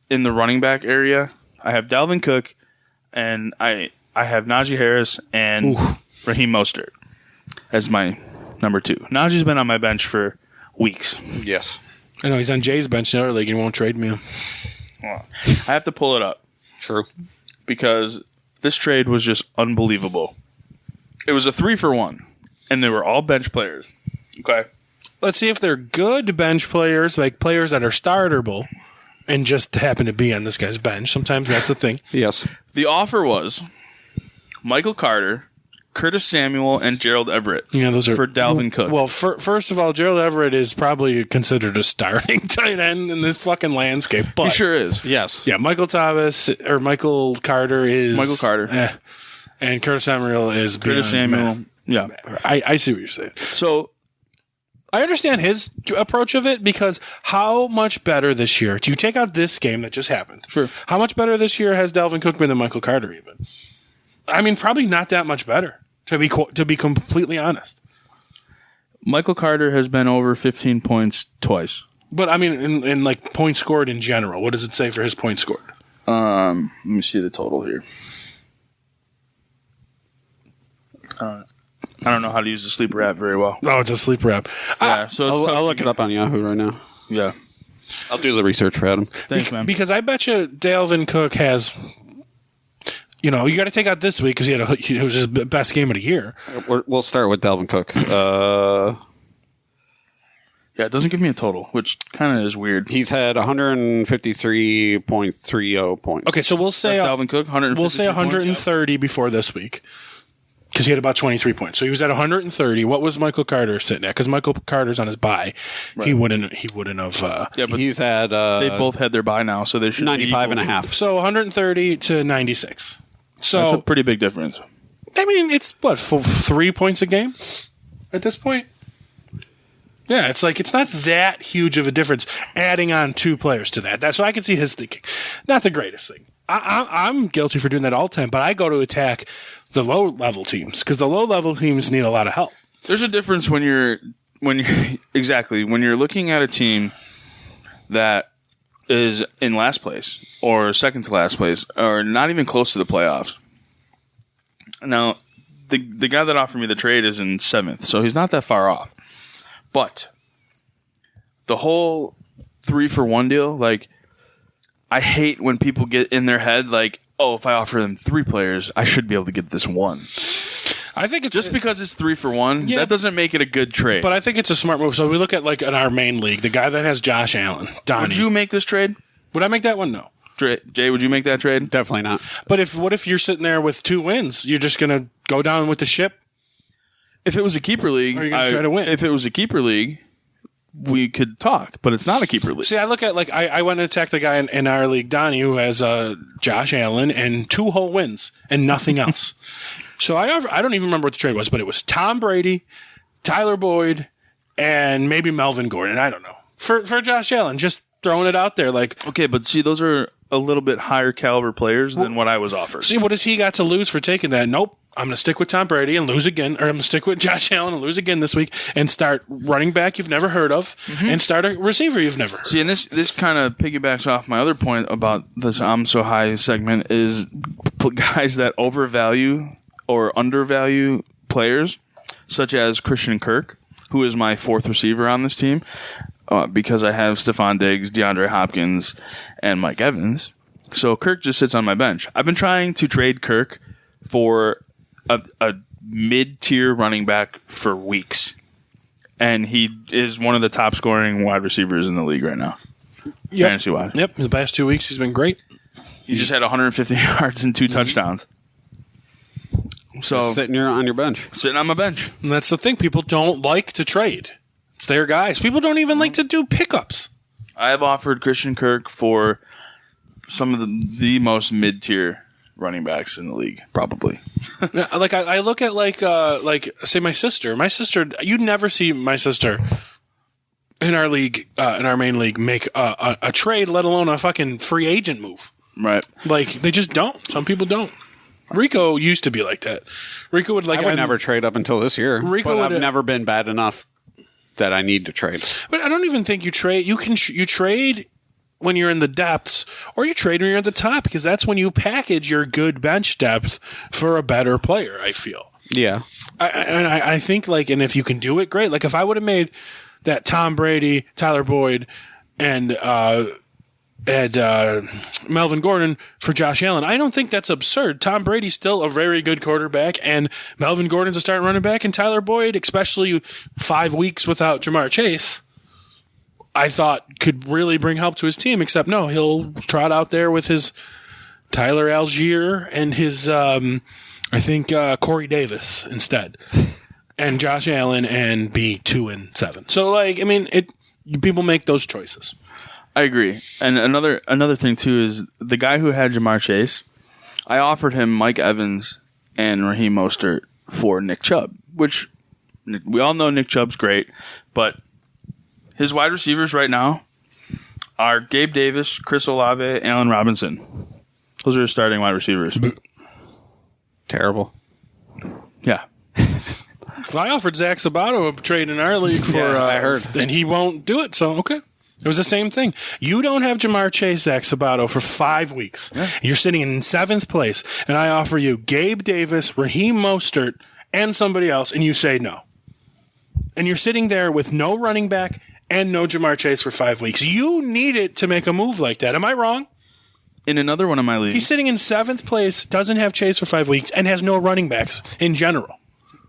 in the running back area. I have Dalvin Cook, and I have Najee Harris and Raheem Mostert as my number 2. Najee's been on my bench for weeks. Yes. I know he's on Jay's bench in the other league and won't trade me. Well, I have to pull it up. True. Because this trade was just unbelievable. It was a 3-for-1, and they were all bench players. Okay. Let's see if they're good bench players, like players that are startable, and just happen to be on this guy's bench. Sometimes that's a thing. Yes. The offer was Michael Carter, Curtis Samuel, and Gerald Everett. Yeah, those are for Dalvin Cook. Well, first of all, Gerald Everett is probably considered a starting tight end in this fucking landscape. But he sure is. Yes. Yeah, Michael Carter is Michael Carter, and Curtis Samuel is Curtis Samuel. Yeah, I see what you're saying. So I understand his approach of it because how much better this year? Do you take out this game that just happened? Sure. How much better this year has Dalvin Cook been than Michael Carter even? I mean, probably not that much better. To be completely honest. Michael Carter has been over 15 points twice. But I mean, in like points scored in general, what does it say for his points scored? Let me see the total here. I don't know how to use the sleeper app very well. Oh, it's a sleeper app. Yeah, so I'll look it up on Yahoo right now. Yeah. I'll do the research for Adam. Thanks, man. Because I bet you Dalvin Cook has, you got to take out this week because it was his best game of the year. We'll start with Dalvin Cook. Yeah, it doesn't give me a total, which kind of is weird. He's had 153.30 points. Okay, so we'll say Dalvin Cook, 150. We'll say 130 before this week because he had about 23 points. So he was at 130. What was Michael Carter sitting at? Because Michael Carter's on his bye. Right. He wouldn't have. Yeah, but he's had. They both had their bye now, so they should 95 and a half. So 130 to 96. So that's a pretty big difference. I mean, it's what 3 points a game at this point. Yeah, it's like it's not that huge of a difference adding on 2 players to that. So I can see his thinking. Not the greatest thing. I'm guilty for doing that all the time, but I go to attack the low-level teams because the low-level teams need a lot of help. There's a difference when you're when you're looking at a team that is in last place or second to last place or not even close to the playoffs. Now, the guy that offered me the trade is in 7th, so he's not that far off. But the whole 3-for-1 deal, like, I hate when people get in their head like, oh, if I offer them 3 players, I should be able to get this 1. I think it's just because it's 3-for-1, that doesn't make it a good trade. But I think it's a smart move. So we look at like in our main league, the guy that has Josh Allen, Donnie. Would you make this trade? Would I make that one? No. Jay, would you make that trade? Definitely not. But what if you're sitting there with 2 wins? You're just going to go down with the ship? If it was a keeper league, or are you going to try to win? If it was a keeper league, we could talk, but it's not a keeper league. See, I look at like I went and attacked the guy in our league, Donnie, who has Josh Allen and 2 whole wins and nothing else. So I don't even remember what the trade was, but it was Tom Brady, Tyler Boyd, and maybe Melvin Gordon. I don't know for Josh Allen. Just throwing it out there, like okay, but see, those are a little bit higher caliber players than what I was offered. See, what has he got to lose for taking that? Nope. I'm going to stick with Tom Brady and lose again, or I'm going to stick with Josh Allen and lose again this week and start running back you've never heard of and start a receiver you've never heard of. See, and this kind of piggybacks off my other point about this I'm So High segment is guys that overvalue or undervalue players, such as Christian Kirk, who is my 4th receiver on this team, because I have Stephon Diggs, DeAndre Hopkins, and Mike Evans. So Kirk just sits on my bench. I've been trying to trade Kirk for a mid-tier running back for weeks, and he is one of the top scoring wide receivers in the league right now, fantasy-wise. Yep, the past 2 weeks he's been great. He just had 150 yards and 2 touchdowns. So just sitting on your bench. Sitting on my bench. And that's the thing. People don't like to trade. It's their guys. People don't even like to do pickups. I have offered Christian Kirk for some of the most mid-tier running backs in the league, probably. Like I look at like say my sister. My sister, you'd never see my sister in our league, in our main league, make a trade, let alone a fucking free agent move. Right. Like they just don't. Some people don't. Rico used to be like that. Rico would like. I would never trade up until this year. Rico but would I've never been bad enough that I need to trade. But I don't even think you trade. You can you trade when you're in the depths, or you trade when you're at the top, because that's when you package your good bench depth for a better player. I feel. Yeah. I think like, and if you can do it, great. Like if I would have made that Tom Brady, Tyler Boyd, and Melvin Gordon for Josh Allen, I don't think that's absurd. Tom Brady's still a very good quarterback, and Melvin Gordon's a starting running back, and Tyler Boyd, especially 5 weeks without Jamar Chase, I thought could really bring help to his team, except no, he'll trot out there with his Tyler Algier and his, I think, Corey Davis instead, and Josh Allen, and be 2-7. So, like, I mean, people make those choices. I agree. And another thing, too, is the guy who had Jamar Chase, I offered him Mike Evans and Raheem Mostert for Nick Chubb, which we all know Nick Chubb's great, but his wide receivers right now are Gabe Davis, Chris Olave, Allen Robinson. Those are his starting wide receivers. Terrible. Yeah. Well, I offered Zach Sabato a trade in our league for, I heard. and he won't do it. So, okay. It was the same thing. You don't have Jamar Chase, Zach Sabato, for 5 weeks. Yeah. You're sitting in 7th place, and I offer you Gabe Davis, Raheem Mostert, and somebody else, and you say no. And you're sitting there with no running back and no Jamar Chase for 5 weeks. You need it to make a move like that. Am I wrong? In another one of my leagues. He's sitting in 7th place, doesn't have Chase for 5 weeks, and has no running backs in general.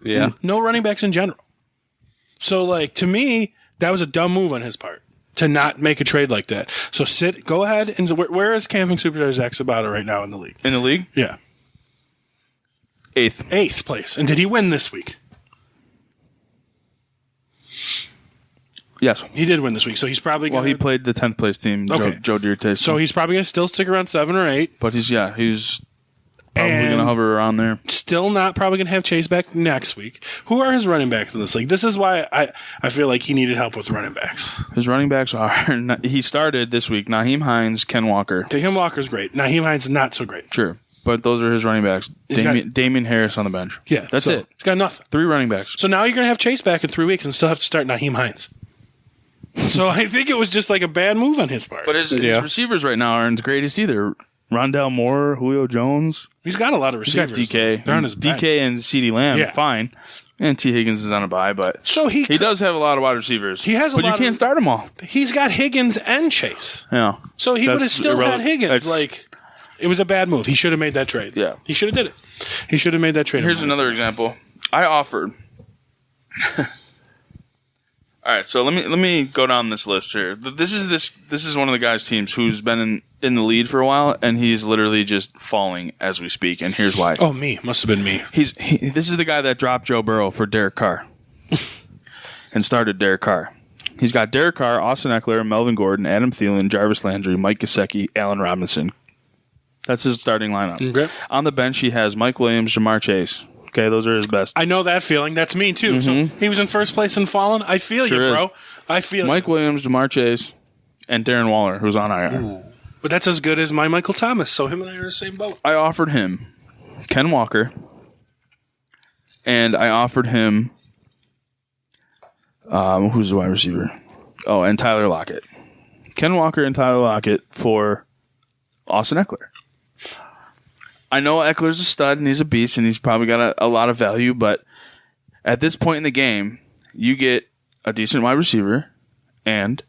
Yeah. No running backs in general. So, like, to me, that was a dumb move on his part to not make a trade like that. So go ahead, and where is Camping Superstar Zach Sabato right now in the league? In the league? Yeah. 8th. 8th place. And did he win this week? Yes. He did win this week, so he's probably going to... Well, he played the 10th place team, okay. Joe Dierte. So he's probably going to still stick around 7 or 8. But he's probably going to hover around there. Still not probably going to have Chase back next week. Who are his running backs in this league? This is why I feel like he needed help with running backs. His running backs are... He started this week. Naheem Hines, Ken Walker. Ken Walker's great. Naheem Hines is not so great. Sure. But those are his running backs. Damian Harris on the bench. Yeah. That's it. He's got nothing. 3 running backs. So now you're going to have Chase back in 3 weeks and still have to start Naheem Hines. So I think it was just like a bad move on his part. But his receivers right now aren't the greatest either. Rondell Moore, Julio Jones. He's got a lot of receivers. He's got DK. They're on his bench. DK and CeeDee Lamb, fine. And T. Higgins is on a bye, but so he does have a lot of wide receivers. He has, but you can't start them all. He's got Higgins and Chase. Yeah. So he would have still had Higgins. It was a bad move. He should have made that trade. Yeah. He should have did it. He should have made that trade. Here's another example. I offered. All right, so let me go down this list here. This is one of the guys' teams who's been in the lead for a while, and he's literally just falling as we speak. And here's why. Oh, me must have been me. This is the guy that dropped Joe Burrow for Derek Carr, and started Derek Carr. He's got Derek Carr, Austin Eckler, Melvin Gordon, Adam Thielen, Jarvis Landry, Mike Gesicki, Allen Robinson. That's his starting lineup. Okay. On the bench, he has Mike Williams, Jamar Chase. Okay, those are his best. I know that feeling. That's me, too. Mm-hmm. So he was in first place and fallen. I feel you, bro. I feel Mike Williams, Jamar Chase, and Darren Waller, who's on IR. Ooh. But that's as good as my Michael Thomas, so him and I are in the same boat. I offered him Ken Walker, and I offered him who's the wide receiver? Oh, and Tyler Lockett. Ken Walker and Tyler Lockett for Austin Eckler. I know Eckler's a stud and he's a beast and he's probably got a lot of value, but at this point in the game, you get a decent wide receiver and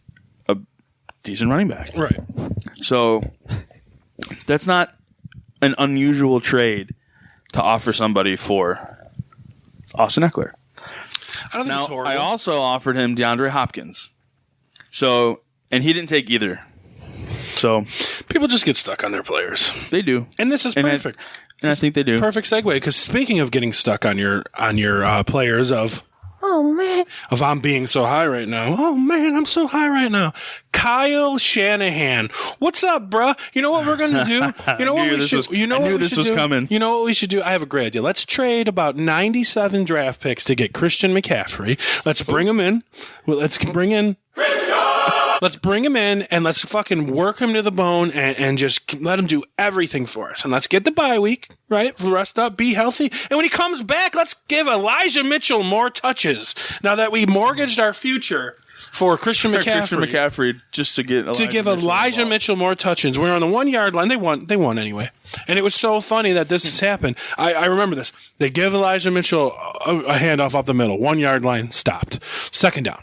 a decent running back. Right. So that's not an unusual trade to offer somebody for Austin Eckler. I don't think it's horrible. I also offered him DeAndre Hopkins. So, and he didn't take either. So people just get stuck on their players. They do, and this is perfect. I think they do. Perfect segue, because speaking of getting stuck on your players of I'm being so high right now. Oh man, I'm so high right now. Kyle Shanahan, what's up, bruh? You know what we're gonna do? You know what we should? You know what we should do? I knew this was coming. You know what we should do? I have a great idea. Let's trade about 97 draft picks to get Christian McCaffrey. Let's bring him in. Let's bring in. Let's bring him in and let's fucking work him to the bone and just let him do everything for us. And let's get the bye week, right? Rest up, be healthy. And when he comes back, let's give Elijah Mitchell more touches. Now that we mortgaged our future for Christian McCaffrey. Just to get Elijah Mitchell more touches. We're on the 1 yard line. They won anyway. And it was so funny that this has happened. I remember this. They give Elijah Mitchell a handoff up the middle. 1 yard line stopped. Second down.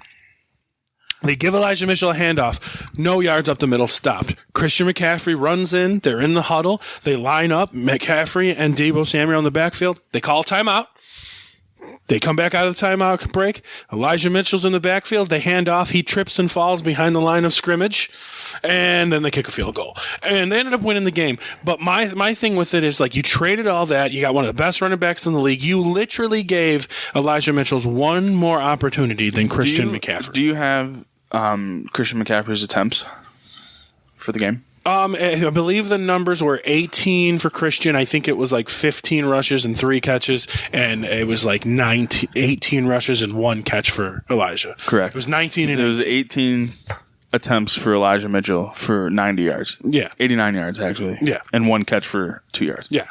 They give Elijah Mitchell a handoff. No yards up the middle, stopped. Christian McCaffrey runs in. They're in the huddle. They line up. McCaffrey and Deebo Samuel in the backfield. They call timeout. They come back out of the timeout break. Elijah Mitchell's in the backfield. They hand off. He trips and falls behind the line of scrimmage. And then they kick a field goal. And they ended up winning the game. But my thing with it is, like, you traded all that. You got one of the best running backs in the league. You literally gave Elijah Mitchell's one more opportunity than Christian McCaffrey. Do you have Christian McCaffrey's attempts for the game? I believe the numbers were 18 for Christian. I think it was like 15 rushes and 3 catches, and it was like 18 rushes and 1 catch for Elijah. Correct. It was 19 and 18. It was 18 attempts for Elijah Mitchell for 90 yards. Yeah. 89 yards, actually. Yeah. And 1 catch for 2 yards. Yeah.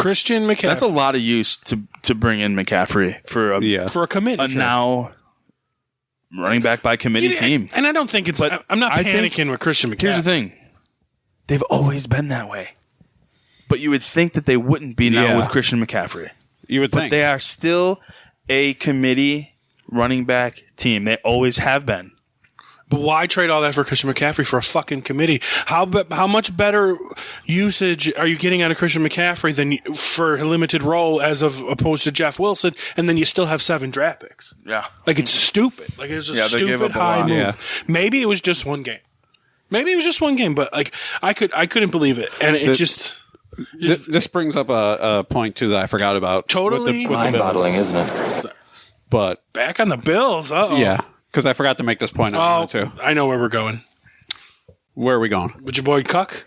Christian McCaffrey. That's a lot of use to bring in McCaffrey for a committee. Now running back by committee team. And I don't think it's. But I'm not I panicking think- with Christian McCaffrey. Here's the thing. They've always been that way. But you would think that they wouldn't be now with Christian McCaffrey. You would think. But they are still a committee running back team. They always have been. But why trade all that for Christian McCaffrey for a fucking committee? How much better usage are you getting out of Christian McCaffrey than for a limited role as opposed to Jeff Wilson? And then you still have 7 draft picks. Yeah. Like, it's stupid. Like, it's a they gave stupid up a high lot. move. Yeah. Maybe it was just one game. But like, I couldn't believe it. And it just This brings up a point, too, that I forgot about. totally Mind-boggling, isn't it? But, back on the Bills. Uh-oh. yeah, because I forgot to make this point. Too. I know where we're going. Where are we going? With your boy Cuck?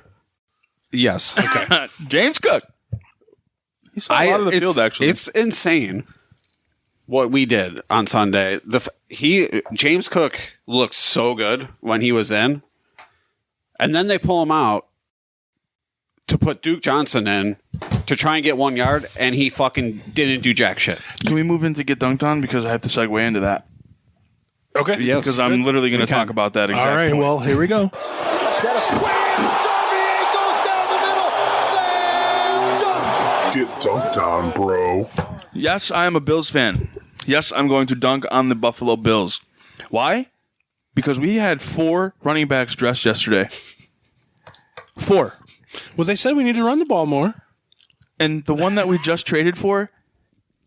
Yes. Okay. James Cook. He saw a lot of the field, actually. It's insane what we did on Sunday. James Cook looked so good when he was in, and then they pull him out to put Duke Johnson in to try and get 1 yard, and he fucking didn't do jack shit. Can we move into get dunked on? Because I have to segue into that. Okay. Yes. Because I'm literally going to talk about that exact All right. point. Well, here we go. Got a square. Xavier goes down the middle. Slam dunk. Get dunked on, bro. Yes, I am a Bills fan. Yes, I'm going to dunk on the Buffalo Bills. Why? Because we had 4 running backs dressed yesterday. 4. Well, they said we need to run the ball more. And the one that we just traded for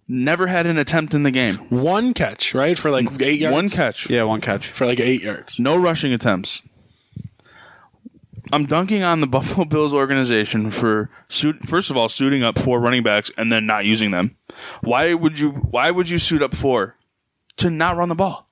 never had an attempt in the game. 1 catch, right? For like 8 yards? 1 catch. Yeah, 1 catch. For like 8 yards. No rushing attempts. I'm dunking on the Buffalo Bills organization for first of all suiting up 4 running backs and then not using them. Why would you suit up 4 to not run the ball?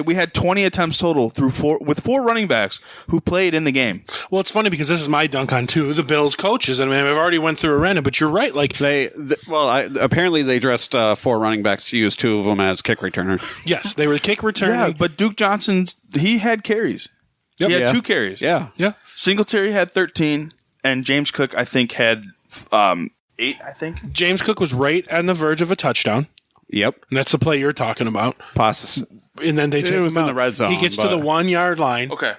We had 20 attempts total with 4 running backs who played in the game. Well, it's funny because this is my dunk on too. The Bills coaches, and I've already went through a random, but you're right. Like apparently they dressed 4 running backs to use 2 of them as kick returners. Yes, they were kick returning. Yeah, but Duke Johnson's he had carries. Yep. He had Yeah. 2 carries. Yeah. Yeah. Singletary had 13, and James Cook I think had 8. I think James Cook was right on the verge of a touchdown. Yep. And that's the play you're talking about. Passes. And then they take was him in out. the red zone, He gets to the but- 1 yard line. okay.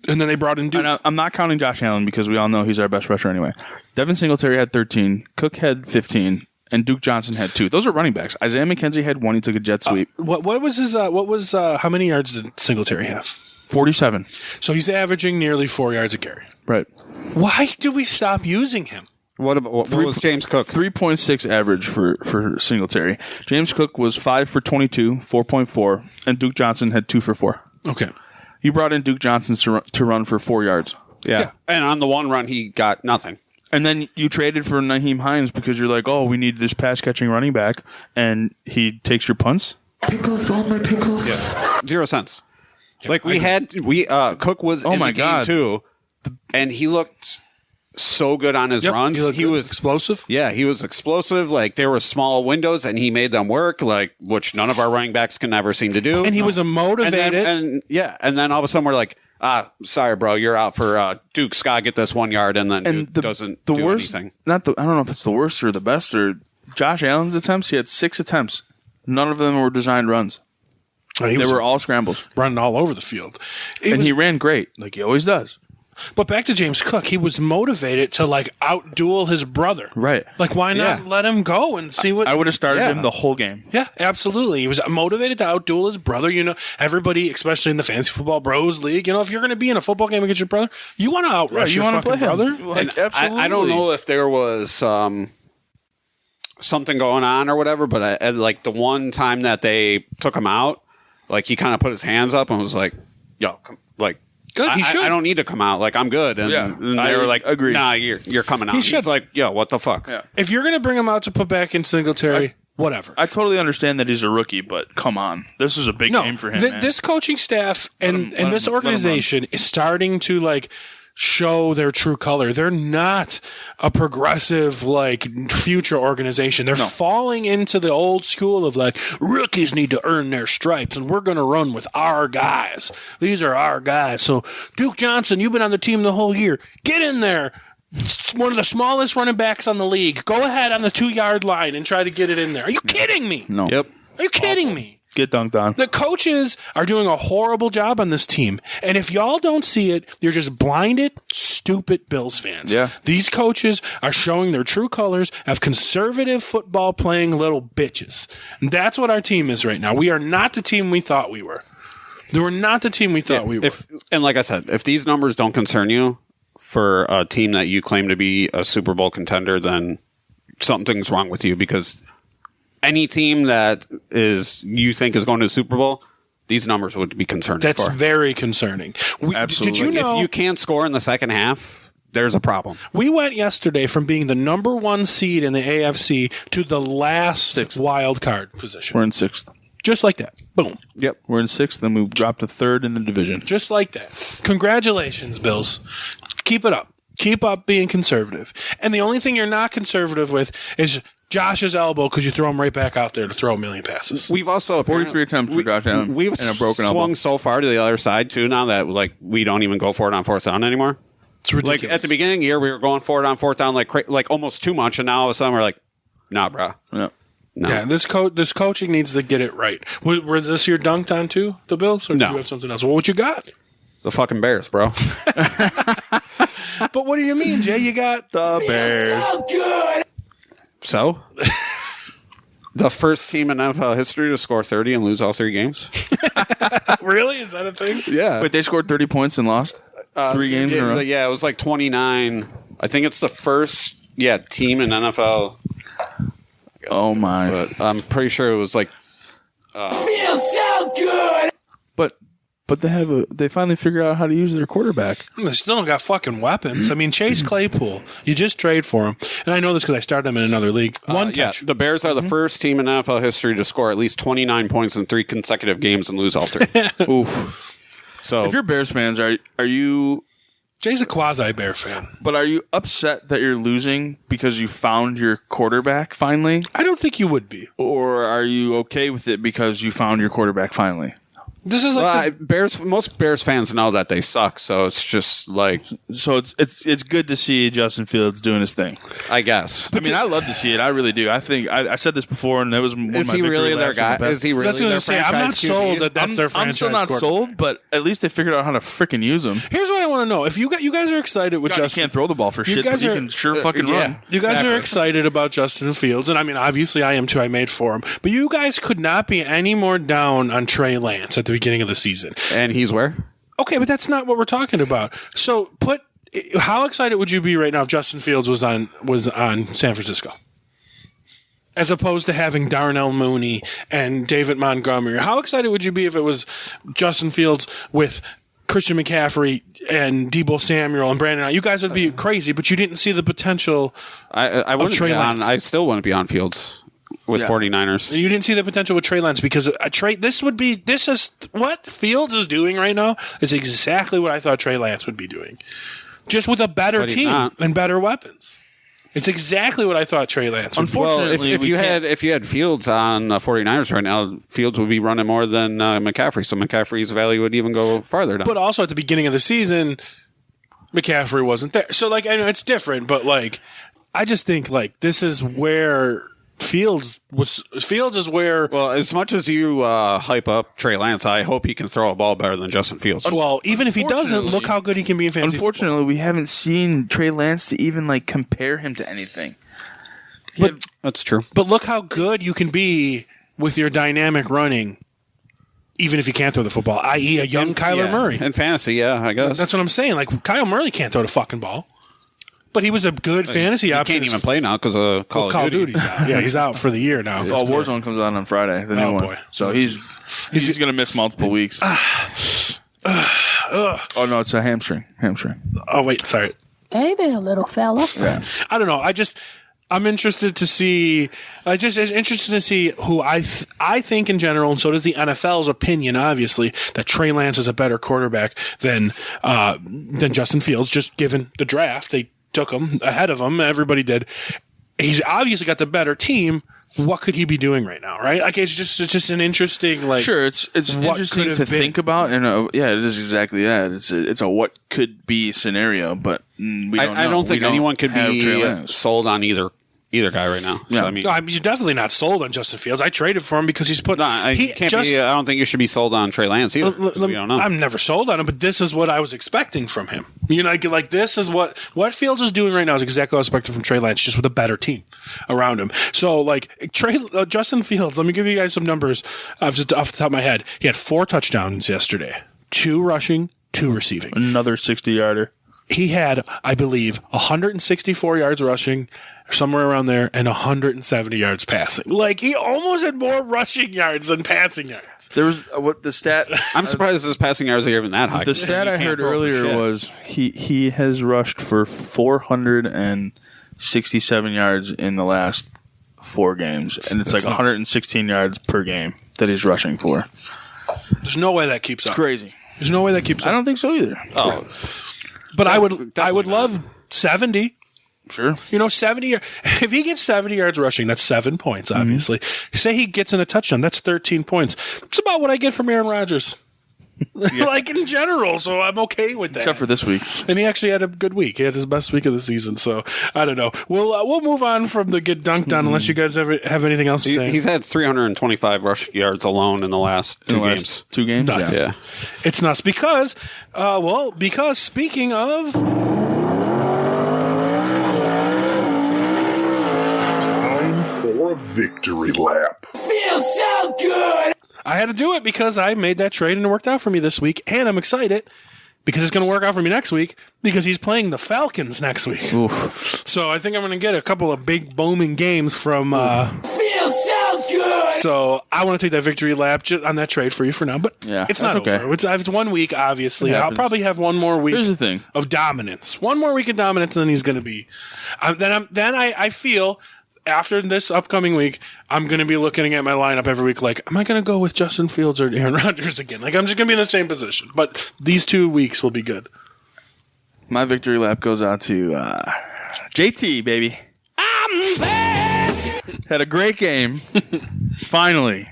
And then they brought in Duke. And I'm not counting Josh Allen because we all know he's our best rusher anyway. Devin Singletary had 13, Cook had 15, and Duke Johnson had 2. Those are running backs. Isaiah McKenzie had 1. He took a jet sweep. What was his? How many yards did Singletary have? 47. So he's averaging nearly 4 yards a carry. Right. Why do we stop using him? What was James Cook? 3.6 average for Singletary. James Cook was 5 for 22, 4.4, and Duke Johnson had 2 for 4. Okay. You brought in Duke Johnson to run for 4 yards. Yeah. And on the 1 run, he got nothing. And then you traded for Naheem Hines because you're like, oh, we need this pass-catching running back, and he takes your punts? Pickles on my pickles. Yeah. 0 cents. Like Cook was in my the game God. too, and he looked so good on his runs. He was explosive. Yeah, he was explosive. Like there were small windows, and he made them work. Like which none of our running backs can ever seem to do. And he was a motivated. And then all of a sudden we're like, sorry, bro, you're out for Duke. Scott get this 1 yard, and then Duke doesn't do worst, anything. I don't know if it's the worst or the best or Josh Allen's attempts. He had 6 attempts. None of them were designed runs. They were all scrambles. Running all over the field. He ran great, like he always does. But back to James Cook, he was motivated to like outduel his brother. Right. Like why not let him go and see what I would have started him the whole game. Yeah, absolutely. He was motivated to outduel his brother. You know, everybody, especially in the Fantasy Football Bros League, you know, if you're going to be in a football game against your brother, you want to outrush your fucking brother. Like, absolutely. I don't know if there was something going on or whatever, but like the one time that they took him out, like he kind of put his hands up and was like, "Yo, like, good. He should. I don't need to come out. Like I'm good." And, and they were like, agree. "Nah, you're coming out." He should. He's like, "Yo, what the fuck?" Yeah. If you're going to bring him out to put back in Singletary, whatever. I totally understand that he's a rookie, but come on. This is a big game for him, man. This coaching staff and this organization is starting to like show their true color. They're not a progressive like future organization. They're falling into the old school of like rookies need to earn their stripes and we're going to run with our guys. These are our guys. So Duke Johnson, you've been on the team the whole year. Get in there. one of the smallest running backs on the league. Go ahead on the 2-yard line and try to get it in there. Are you kidding me? No. Yep. Are you kidding me? Get dunked on. The coaches are doing a horrible job on this team. And if y'all don't see it, you're just blinded, stupid Bills fans. Yeah. These coaches are showing their true colors of conservative football playing little bitches. And that's what our team is right now. We are not the team we thought we were. We're not the team we thought we were. And like I said, if these numbers don't concern you for a team that you claim to be a Super Bowl contender, then something's wrong with you, because any team that you think is going to the Super Bowl, these numbers would be concerning. That's for. very concerning. Absolutely. Did you know if you can't score in the second half, there's a problem. We went yesterday from being the number 1 seed in the AFC to the last 6th wild card position. We're in 6th. Just like that. Boom. Yep. We're in 6th, and we dropped to 3rd in the division. Just like that. Congratulations, Bills. Keep it up. Keep up being conservative. And the only thing you're not conservative with is Josh's elbow, because you throw him right back out there to throw a million passes. We've also 43 attempts for Josh Allen We've and a broken swung elbow. so far to the other side too now that we don't even go for it on 4th down anymore. It's ridiculous. Like at the beginning of the year, we were going for it on 4th down like almost too much, and now all of a sudden we're like, nah, bro. Yeah. No. Yeah, this coaching needs to get it right. Were this your dunked on too, the Bills? Or did No. you have something else? Well, what you got? The fucking Bears, bro. But what do you mean, Jay? You got The Bears. So? The first team in NFL history to score 30 and lose all 3 games? Really? Is that a thing? Yeah. Wait, they scored 30 points and lost 3 games in a row? Yeah, it was like 29. I think it's the first team in NFL. Oh, my. But I'm pretty sure it was like Feels so good. But they finally figured out how to use their quarterback. They still don't got fucking weapons. I mean, Chase Claypool, you just trade for him. And I know this because I started him in another league. One catch. the Bears are the first team in NFL history to score at least 29 points in 3 consecutive games and lose all 3. Oof. So If you're Bears fans, are you... Jay's a quasi-Bear fan. But are you upset that you're losing because you found your quarterback finally? I don't think you would be. Or are you okay with it because you found your quarterback finally? This is like most Bears fans know that they suck, so it's just like, So it's good to see Justin Fields doing his thing. I guess. I mean, I love to see it. I really do. I think I said this before, and it was one Is of my he victory really their laps in the guy? past. Is he really That's what I their was saying. I'm franchise not sold QB? that's their franchise I'm still not quarterback. sold, but at least they figured out how to freaking use him. Here's what I want to know. If you guys are excited with God, Justin... you can't throw the ball for You shit, guys but you are- can sure fucking run. You guys are excited about Justin Fields, and I mean, obviously I am too. I made for him. But you guys could not be any more down on Trey Lance at the beginning of the season. And he's where? Okay, but that's not what we're talking about. So how excited would you be right now if Justin Fields was on San Francisco? As opposed to having Darnell Mooney and David Montgomery. How excited would you be if it was Justin Fields with Christian McCaffrey and Deebo Samuel and Brandon? You guys would be crazy, but you didn't see the potential I wouldn't Trey be on. Lance. I still wouldn't be on Fields with 49ers. You didn't see the potential with Trey Lance because this is what Fields is doing right now is exactly what I thought Trey Lance would be doing. Just with a better But he's team not. and better weapons. It's exactly what I thought Trey Lance would be. Well, Unfortunately, if you had Fields on the 49ers right now, Fields would be running more than McCaffrey, so McCaffrey's value would even go farther down. But also at the beginning of the season, McCaffrey wasn't there. So I know it's different, but I just think this is where Fields is where. Well, as much as you hype up Trey Lance, I hope he can throw a ball better than Justin Fields. Well, even if he doesn't, look how good he can be in fantasy. Unfortunately, we haven't seen Trey Lance to even compare him to anything. That's true. But look how good you can be with your dynamic running, even if you can't throw the football, i.e. a young Kyler Murray. In fantasy, I guess. That's what I'm saying. Kyle Murray can't throw the fucking ball. But he was a good fantasy He option. can't even play now because of Call of Duty. Duty's out. Yeah, he's out for the year now. Well, Warzone comes out on Friday, the new one. Boy. So he's going to miss multiple weeks. Oh, no, it's a hamstring. Oh, wait, sorry. Hey there, little fella. I don't know. I'm interested to see. It's interested to see who I think in general, and so does the NFL's opinion. Obviously, that Trey Lance is a better quarterback than Justin Fields. Just given the draft, they took him ahead of him. Everybody did. He's obviously got the better team, what could he be doing right now, right? Like it's just an interesting like. Sure, it's interesting to think about, and it is exactly that. It's a what could be scenario, but we don't know. I don't think anyone could be sold on either guy right now. Yeah. So, I mean, you're definitely not sold on Justin Fields. I traded for him because he's put. I don't think you should be sold on Trey Lance either. We don't know. I'm never sold on him, but this is what I was expecting from him. You know, like this is what Fields is doing right now is exactly what I was expecting from Trey Lance, just with a better team around him. So, like Justin Fields, let me give you guys some numbers just off the top of my head. He had 4 touchdowns yesterday, 2 rushing, 2 receiving, another 60-yarder. He had, I believe, 164 yards rushing, somewhere around there, and 170 yards passing. Like, he almost had more rushing yards than passing yards. There was the stat. I'm surprised his passing yards are even that high. The stat I heard earlier was he has rushed for 467 yards in the last 4 games, and it's like 116 yards per game that he's rushing for. There's no way that keeps up. It's crazy. There's no way that keeps up. I don't think so either. Oh. But I would love 70. Sure. 70. If he gets 70 yards rushing, that's 7 points, obviously. Say he gets in a touchdown, that's 13 points. It's about what I get from Aaron Rodgers. Like in general, so I'm okay with that. Except for this week. And he actually had a good week. He had his best week of the season, so I don't know. We'll move on from the get dunked on unless you guys have anything else to say. He's had 325 rush yards alone in the last 2 games. 2 games? Nuts. Yeah. It's nuts because speaking of... Time for a victory lap. Feels so good. I had to do it because I made that trade and it worked out for me this week, and I'm excited because it's going to work out for me next week because he's playing the Falcons next week. Oof. So I think I'm going to get a couple of big booming games from. Feels so good. So I want to take that victory lap just on that trade for you for now, but it's not okay. over. It's 1 week, obviously. I'll probably have one more week. Here's the thing. Of dominance. One more week of dominance, and then he's going to be. Then I feel. After this upcoming week, I'm going to be looking at my lineup every week like, am I going to go with Justin Fields or Aaron Rodgers again? Like, I'm just going to be in the same position. But these 2 weeks will be good. My victory lap goes out to JT, baby. I'm back. Had a great game. Finally.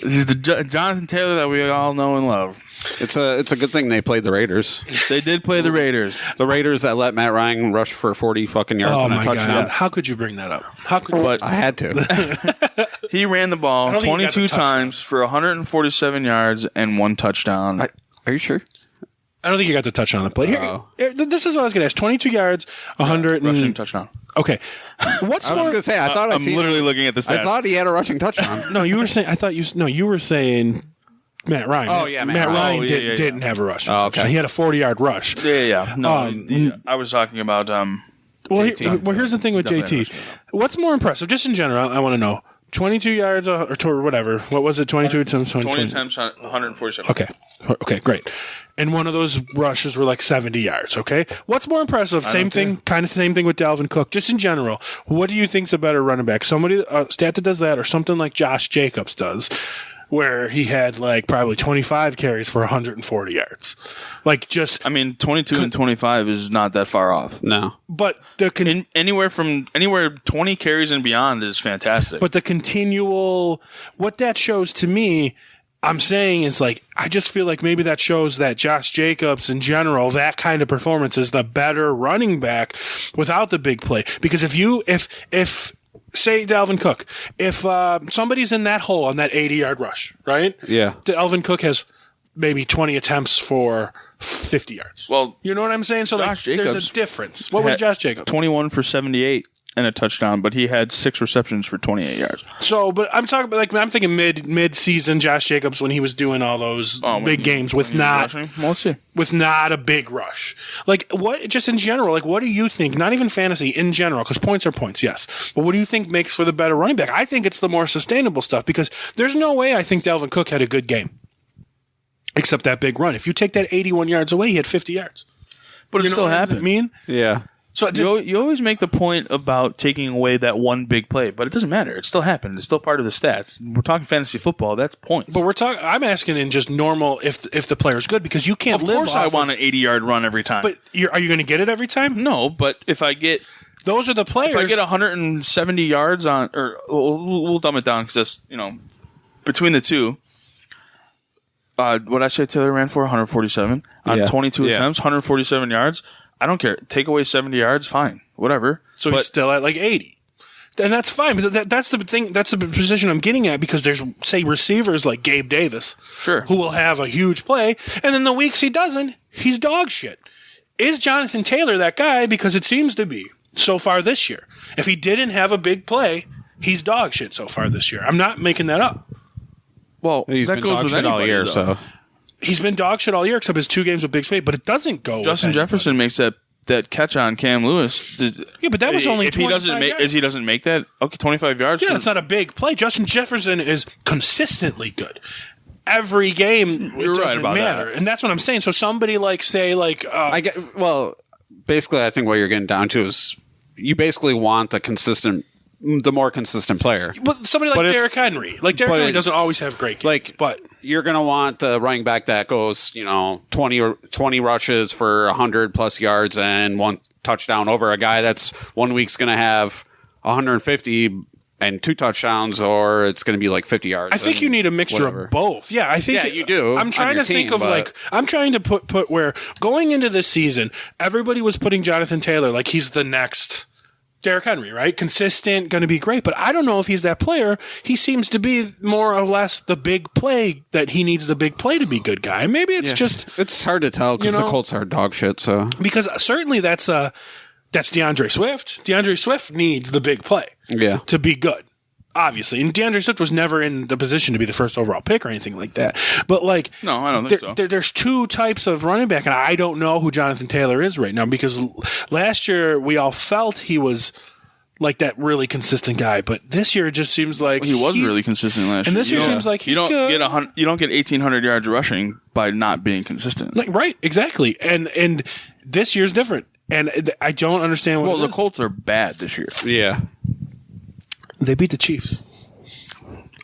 He's the Jonathan Taylor that we all know and love. It's a good thing they played the Raiders. They did play the Raiders. The Raiders that let Matt Ryan rush for 40 fucking yards and a touchdown. God. How could you bring that up? But I had to. He ran the ball 22 times for 147 yards and 1 touchdown. Are you sure? I don't think you got the touchdown on the play. Here, this is what I was going to ask. 22 yards, 100 rushing touchdown. Okay. I was going to say, I'm literally looking at the stats. I thought he had a rushing touchdown. No, you were saying, you were saying Matt Ryan. Oh, yeah, Matt Ryan didn't have a rush. Oh, okay. He had a 40-yard rush. Yeah. No, I was talking about here's the thing with JT. What's more impressive, just in general, I want to know. 22 yards or whatever. What was it? 22 times 20 times 147. Okay, great. And one of those rushes were like 70 yards, okay? What's more impressive? Same thing with Dalvin Cook. Just in general, what do you think's a better running back? Somebody, stat that does that or something like Josh Jacobs does, where he had like probably 25 carries for 140 yards. Like just... 22 and 25 is not that far off. No. But anywhere 20 carries and beyond is fantastic. But the continual... What that shows to me... I'm saying is like, I just feel like maybe that shows that Josh Jacobs in general, that kind of performance is the better running back without the big play. Because if say Dalvin Cook, if somebody's in that hole on that 80-yard rush, right? Yeah. Dalvin Cook has maybe 20 attempts for 50 yards. Well, you know what I'm saying? So Josh Jacobs there's a difference. What was Josh Jacobs? 21 for 78. And a touchdown, but he had 6 receptions for 28 yards. So, but I'm talking about I'm thinking mid-season Josh Jacobs when he was doing all those big games with not a big rush. Like what? Just in general, like what do you think? Not even fantasy in general, because points are points, yes. But what do you think makes for the better running back? I think it's the more sustainable stuff because there's no way I think Dalvin Cook had a good game, except that big run. If you take that 81 yards away, he had 50 yards. But it still happened. Yeah. So you always make the point about taking away that one big play, but it doesn't matter. It still happened. It's still part of the stats. We're talking fantasy football. That's points. But I'm asking in just normal if the player's good because you can't live. Of course, I want an 80-yard run every time. But are you going to get it every time? No, but if I get those are the players. If I get 170 yards on, or we'll dumb it down because that's, between the two. What I say Taylor ran for 147 on 22 attempts, 147 yards. I don't care. Take away 70 yards, fine, whatever. So he's still at like 80. And that's fine. But that's the thing. That's the position I'm getting at because there's, say, receivers like Gabe Davis, sure, who will have a huge play, and then the weeks he doesn't, he's dog shit. Is Jonathan Taylor that guy? Because it seems to be so far this year. If he didn't have a big play, he's dog shit so far this year. I'm not making that up. Well, he's that been goes dog with shit anybody, all year. though. So he's been dog shit all year except his 2 games with big play, but it doesn't go. Justin Jefferson makes that catch on Cam Lewis. Yeah, but that was only if he doesn't make that, okay, 25 yards. Yeah, that's not a big play. Justin Jefferson is consistently good. Every game, You're it right doesn't about matter, that. and that's what I'm saying. So somebody basically, I think what you're getting down to is you basically want the more consistent player. But somebody like Derrick Henry. Like, Derrick Henry doesn't always have great games. But you're going to want the running back that goes, 20 rushes for 100-plus yards and 1 touchdown over a guy that's 1 week's going to have 150 and 2 touchdowns, or it's going to be like 50 yards. I think you need a mixture of both. Yeah, I think you do. I'm trying to think of I'm trying to put where going into this season, everybody was putting Jonathan Taylor like he's the next Derrick Henry, right? Consistent, going to be great. But I don't know if he's that player. He seems to be more or less the big play, that he needs the big play to be good guy. Maybe it's just... It's hard to tell because the Colts are dog shit. So because certainly that's DeAndre Swift. DeAndre Swift needs the big play to be good, obviously. And DeAndre Swift was never in the position to be the first overall pick or anything like that. But no, I don't think so. There's 2 types of running back, and I don't know who Jonathan Taylor is right now because last year we all felt he was like that really consistent guy, but this year it just seems like he was really consistent last year. And this year seems like he's you good. don't get 1,800 yards rushing by not being consistent. Right, exactly. And this year's different. And I don't understand what the Colts are bad this year. Yeah. They beat the Chiefs.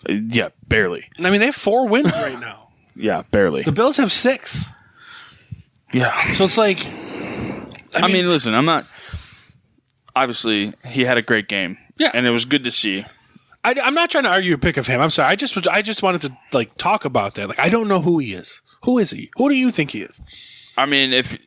Yeah, barely. I mean, they have 4 wins right now. Yeah, barely. The Bills have 6. Yeah. So it's like... I mean, listen, I'm not... Obviously, he had a great game. Yeah. And it was good to see. I'm not trying to argue a pick of him. I'm sorry. I just wanted to talk about that. I don't know who he is. Who is he? Who do you think he is? I mean, if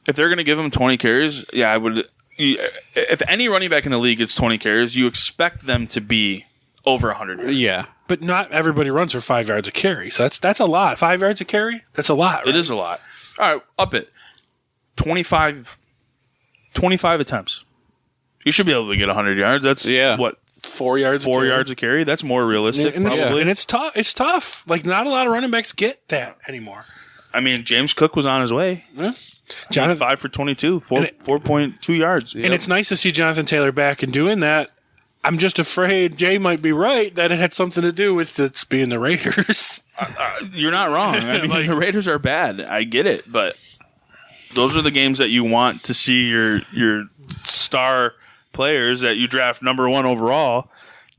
they're going to give him 20 carries, I would... If any running back in the league gets 20 carries, you expect them to be over 100 yards. Yeah. But not everybody runs for 5 yards a carry. So that's a lot. 5 yards a carry? That's a lot, right? It is a lot. All right, up it. 25 attempts. You should be able to get 100 yards. That's, what, 4 yards 4 yards a carry? That's more realistic, probably. And it's tough. It's tough. Not a lot of running backs get that anymore. I mean, James Cook was on his way. Yeah. Jonathan 5 for 22, 4.2 yards. And it's nice to see Jonathan Taylor back and doing that. I'm just afraid Jay might be right that it had something to do with it being the Raiders. You're not wrong. I mean, the Raiders are bad. I get it, but those are the games that you want to see your star players that you draft number 1 overall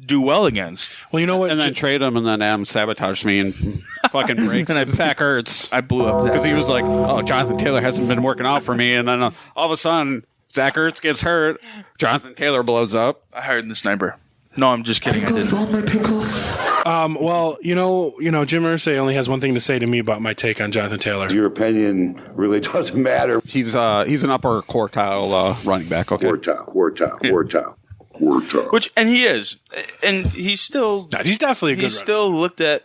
do well against. Well, you know what? And then trade him, and then Adam sabotaged me and fucking breaks. And Zach Ertz. I blew up because he was like, "Oh, Jonathan Taylor hasn't been working out for me," and then all of a sudden, Zach Ertz gets hurt. Jonathan Taylor blows up. I hired the sniper. No, I'm just kidding. I didn't. Well, Jim Irsay only has one thing to say to me about my take on Jonathan Taylor. Your opinion really doesn't matter. He's an upper quartile running back. Okay, quartile. And he is, and he's still. He's definitely a good. He's still looked at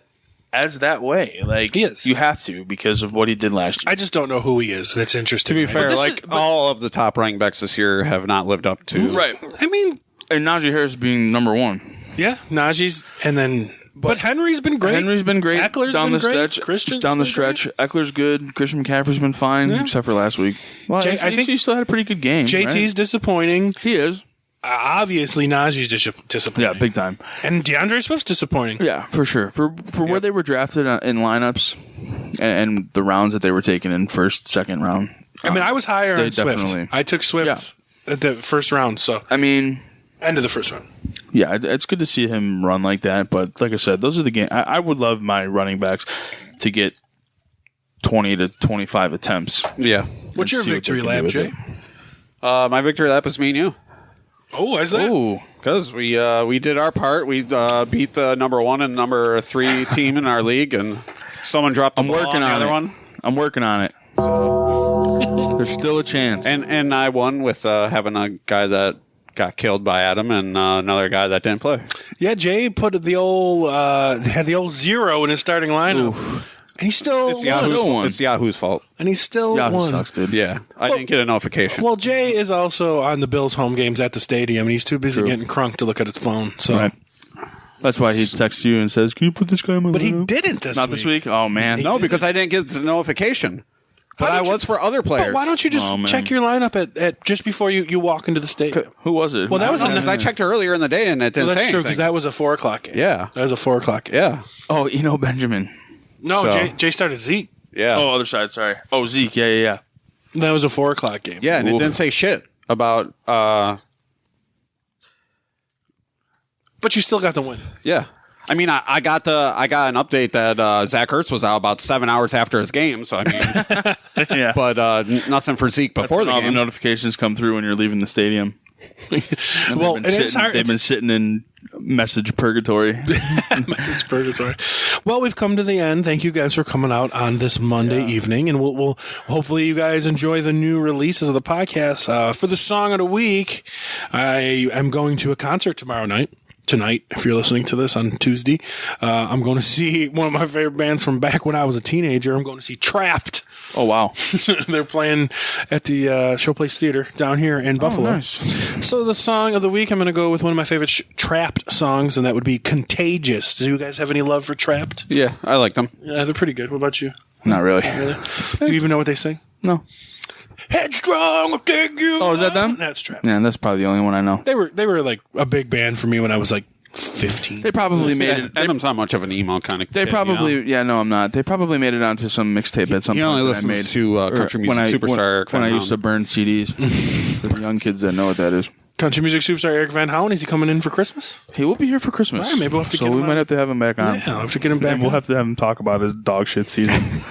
as that way. He is. You have to because of what he did last year. I just don't know who he is. It's interesting. To be fair, all of the top running backs this year have not lived up to. Right. I mean, and Najee Harris being number 1. Yeah, Najee's, and then. But Henry's been great. Eckler's down been the great. stretch. Christian's down the stretch. Great. Eckler's good. Christian McCaffrey's been fine, except for last week. Well, I think he still had a pretty good game. JT's disappointing. He is. Obviously, Najee's disappointing. Yeah, big time. And DeAndre Swift's disappointing. Yeah, for sure. For where they were drafted in lineups and the rounds that they were taken in first, second round. I mean, I was higher on Swift. Definitely. I took Swift at the first round. So I mean, end of the first round. Yeah, it's good to see him run like that. But like I said, those are the games. I would love my running backs to get 20 to 25 attempts. Yeah. What's your victory lap, Jay? My victory lap is me and you. Oh, why is that? Ooh. Because we did our part. We beat the number 1 and number 3 team in our league, and someone dropped the ball working on the on other it. one. I'm working on it. So there's still a chance. And I won with having a guy that got killed by Adam and another guy that didn't play. Yeah, Jay put the old had the old 0 in his starting lineup. Oof. And he still won. It's Yahoo's fault. And he still Yahoo won. sucks, dude. Yeah, I didn't get a notification. Well, Jay is also on the Bills home games at the stadium, and he's too busy getting crunk to look at his phone. So, Right. That's why he texts you and says, "Can you put this guy in my But he lineup?" didn't this Not week. this week? Oh, man. No, because I didn't get the notification. But I was for other players. But why don't you just Oh, man. check your lineup at just before you walk into the stadium? Who was it? Well, that was because I checked earlier in the day and it didn't Well, that's say true anything. because that was a 4 o'clock game. Yeah. That was a 4 o'clock game. Yeah. Oh, Benjamin. No, So- Jay started Zeke. Yeah. Oh, other side, sorry. Oh, Zeke. Yeah. That was a 4 o'clock game. Yeah, and it Oof. didn't say shit about But you still got the win. yeah. I mean, I got an update that Zach Ertz was out about 7 hours after his game. So I mean, Yeah. but nothing for Zeke before the all game. the notifications come through when you're leaving the stadium. Well, and it's hard. They've been sitting in message purgatory. Message purgatory. Well, we've come to the end. Thank you guys for coming out on this Monday evening, and we'll hopefully you guys enjoy the new releases of the podcast. For the song of the week, I am going to a concert tomorrow night. Tonight, if you're listening to this on Tuesday, I'm going to see one of my favorite bands from back when I was a teenager. I'm going to see Trapped. Oh, wow. They're playing at the Showplace Theater down here in Buffalo. Nice. So the song of the week, I'm going to go with one of my favorite Trapped songs, and that would be Contagious. Do you guys have any love for Trapped? Yeah, I like them. Yeah, they're pretty good. What about you? Not really. Do you even know what they sing? No. Headstrong, I'll take you. Oh, is that them? That's Trapped. Yeah, that's probably the only one I know. They were like a big band for me when I was like 15. They probably made it. Adam's not much of an emo kind of They kid, probably, you know? yeah, no, I'm not. They probably made it onto some mixtape at some He point. only that listens I made to Country Music Superstar Eric when Van I used to Houten. burn CDs. For the young kids that know what that is. Country music superstar Eric Van Houten. Is he coming in for Christmas? He will be here for Christmas. All right, maybe we'll have to so get him we might on. have to have him back on. Yeah, I'll have to get him back. And we'll on. have to have him talk about his dog shit season.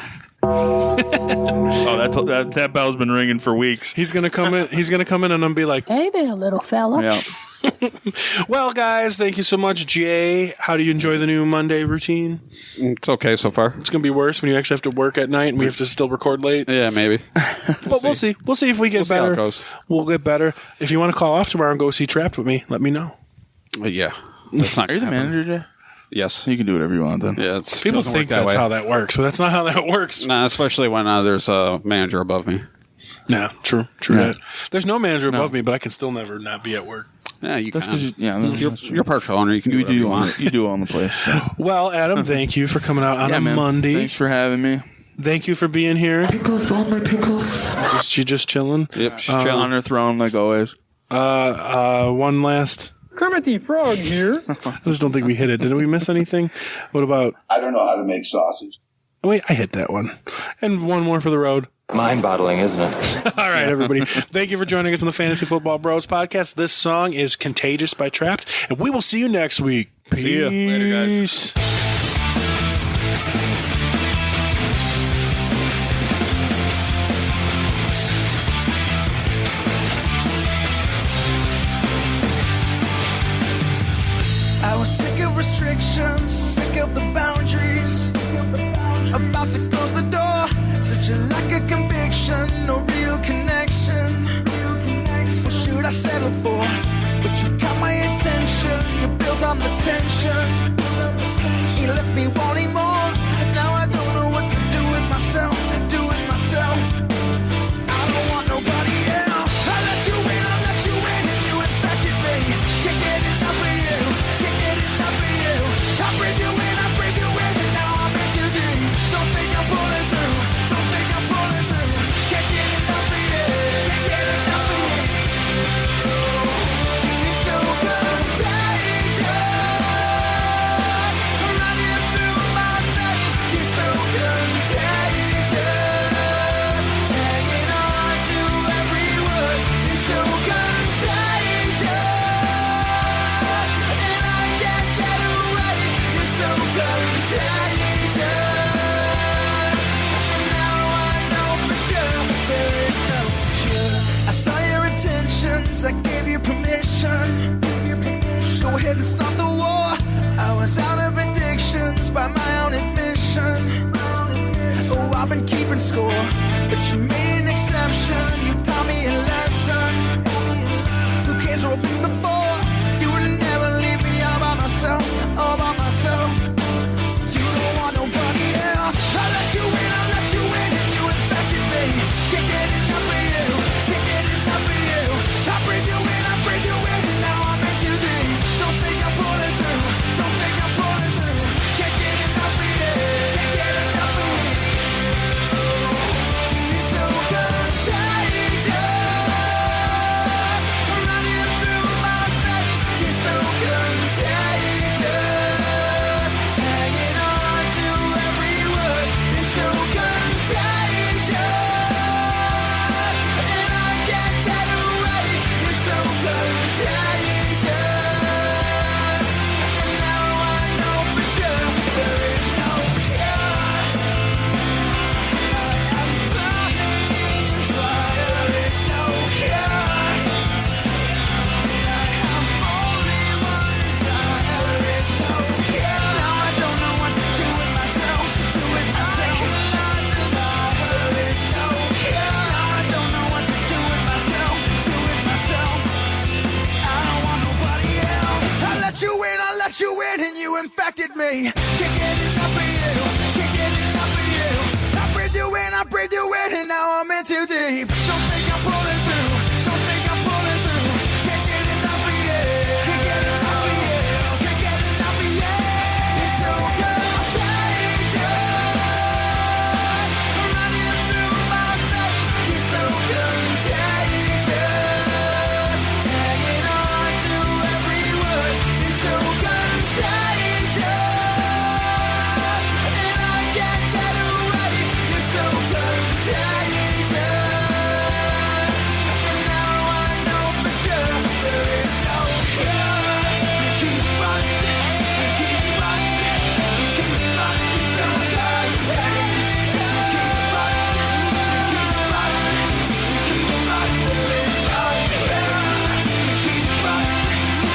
Oh, that bell's been ringing for weeks. He's gonna come in. He's gonna come in and I'm be like, Hey there, little fella. Yeah. "Well, guys, thank you so much, Jay. How do you enjoy the new Monday routine? It's okay so far. It's gonna be worse when you actually have to work at night and we have to still record late. Yeah, maybe. But we'll see. We'll see if we get see how better. it goes. We'll get better. If you want to call off tomorrow and go see Trapped with me, let me know. Yeah. That's not Are you the gonna happen. manager, Jay? Yes. You can do whatever you want then. Yeah, it's People doesn't work think that that's way. how that works, but that's not how that works. Nah, especially when there's a manager above me. Yeah, true Yeah. that. There's no manager above me, but I can still never not be at work. Yeah, you That's can. because You're partial owner. You can do whatever you want. You do own the place. So. Well, Adam, thank you for coming out on Yeah, a man. Monday. Thanks for having me. Thank you for being here. Pickles on my pickles. She just chilling. Yep. Chilling on her throne like always. One last. Kermit the Frog here. I just don't think we hit it. Did we miss anything? What about? I don't know how to make sausage. Wait, I hit that one. And one more for the road. Mind-boggling, isn't it? All right, everybody. Thank you for joining us on the Fantasy Football Bros podcast. This song is Contagious by Trapped, and we will see you next week. Peace. See ya. Later, guys. I was sick of restrictions, sick of the boundaries. About to close the door, such a lack of conviction, no real connection. What should I settle for? But you got my attention, you built on the tension. You left me wanting more, now I don't know what to do with myself, I don't want nobody else. I let you in, and you infected me. Can't get enough of you, can't get enough of you. I bring you in, and now I'm in too deep. Don't think I'm pulling through, Can't get enough of you, You're so contagious. I'm running through permission. Go ahead and start the war. I was out of addictions by my own admission. Oh, I've been keeping score, but you made an exception. You taught me a lesson. Who cares what we've been before? You would never leave me all by myself, all by myself. You don't want nobody else. I let you in, and you infected me. Can't get enough of you, can't get enough of you. I breathe you in, and now I'm in too deep. Don't think I'm pulling through, don't think I'm pulling through. Can't get enough of you, can't get enough of you. You're so contagious, running through my veins. You're so contagious, hanging on to every word. You're so contagious, and I can't get away. You're so contagious, and now I know for sure there is no cure. I am burning dry. There is no cure. I have only one desire. There is no cure. Now I don't know what to do with myself. Do with myself. There is no cure. Now I don't know what to do with myself. Do with myself. I don't want nobody else. I let you in, and you infected me. Can't get enough of you, can't get enough of you. I breathe you in, and now I'm in too deep. Don't think I'm pulling through, don't think I'm pulling through. Can't get enough of you, can't get enough of you, can't get enough of you. You're so contagious, running through my veins. You're so contagious, hanging on to every word. You're so contagious, and I can't get away. You're so contagious, and now I know for sure there is no cure. You keep running, you keep running, you keep running. So contagious, you keep running, you keep running, you keep running. There is no cure. You keep running,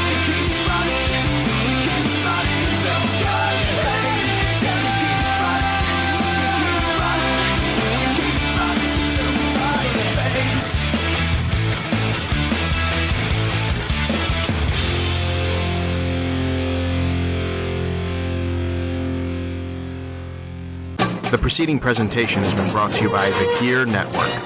you keep running, you keep running. So contagious, you keep running, you keep running, you keep running. Somebody, babes. The preceding presentation has been brought to you by the Gear Network.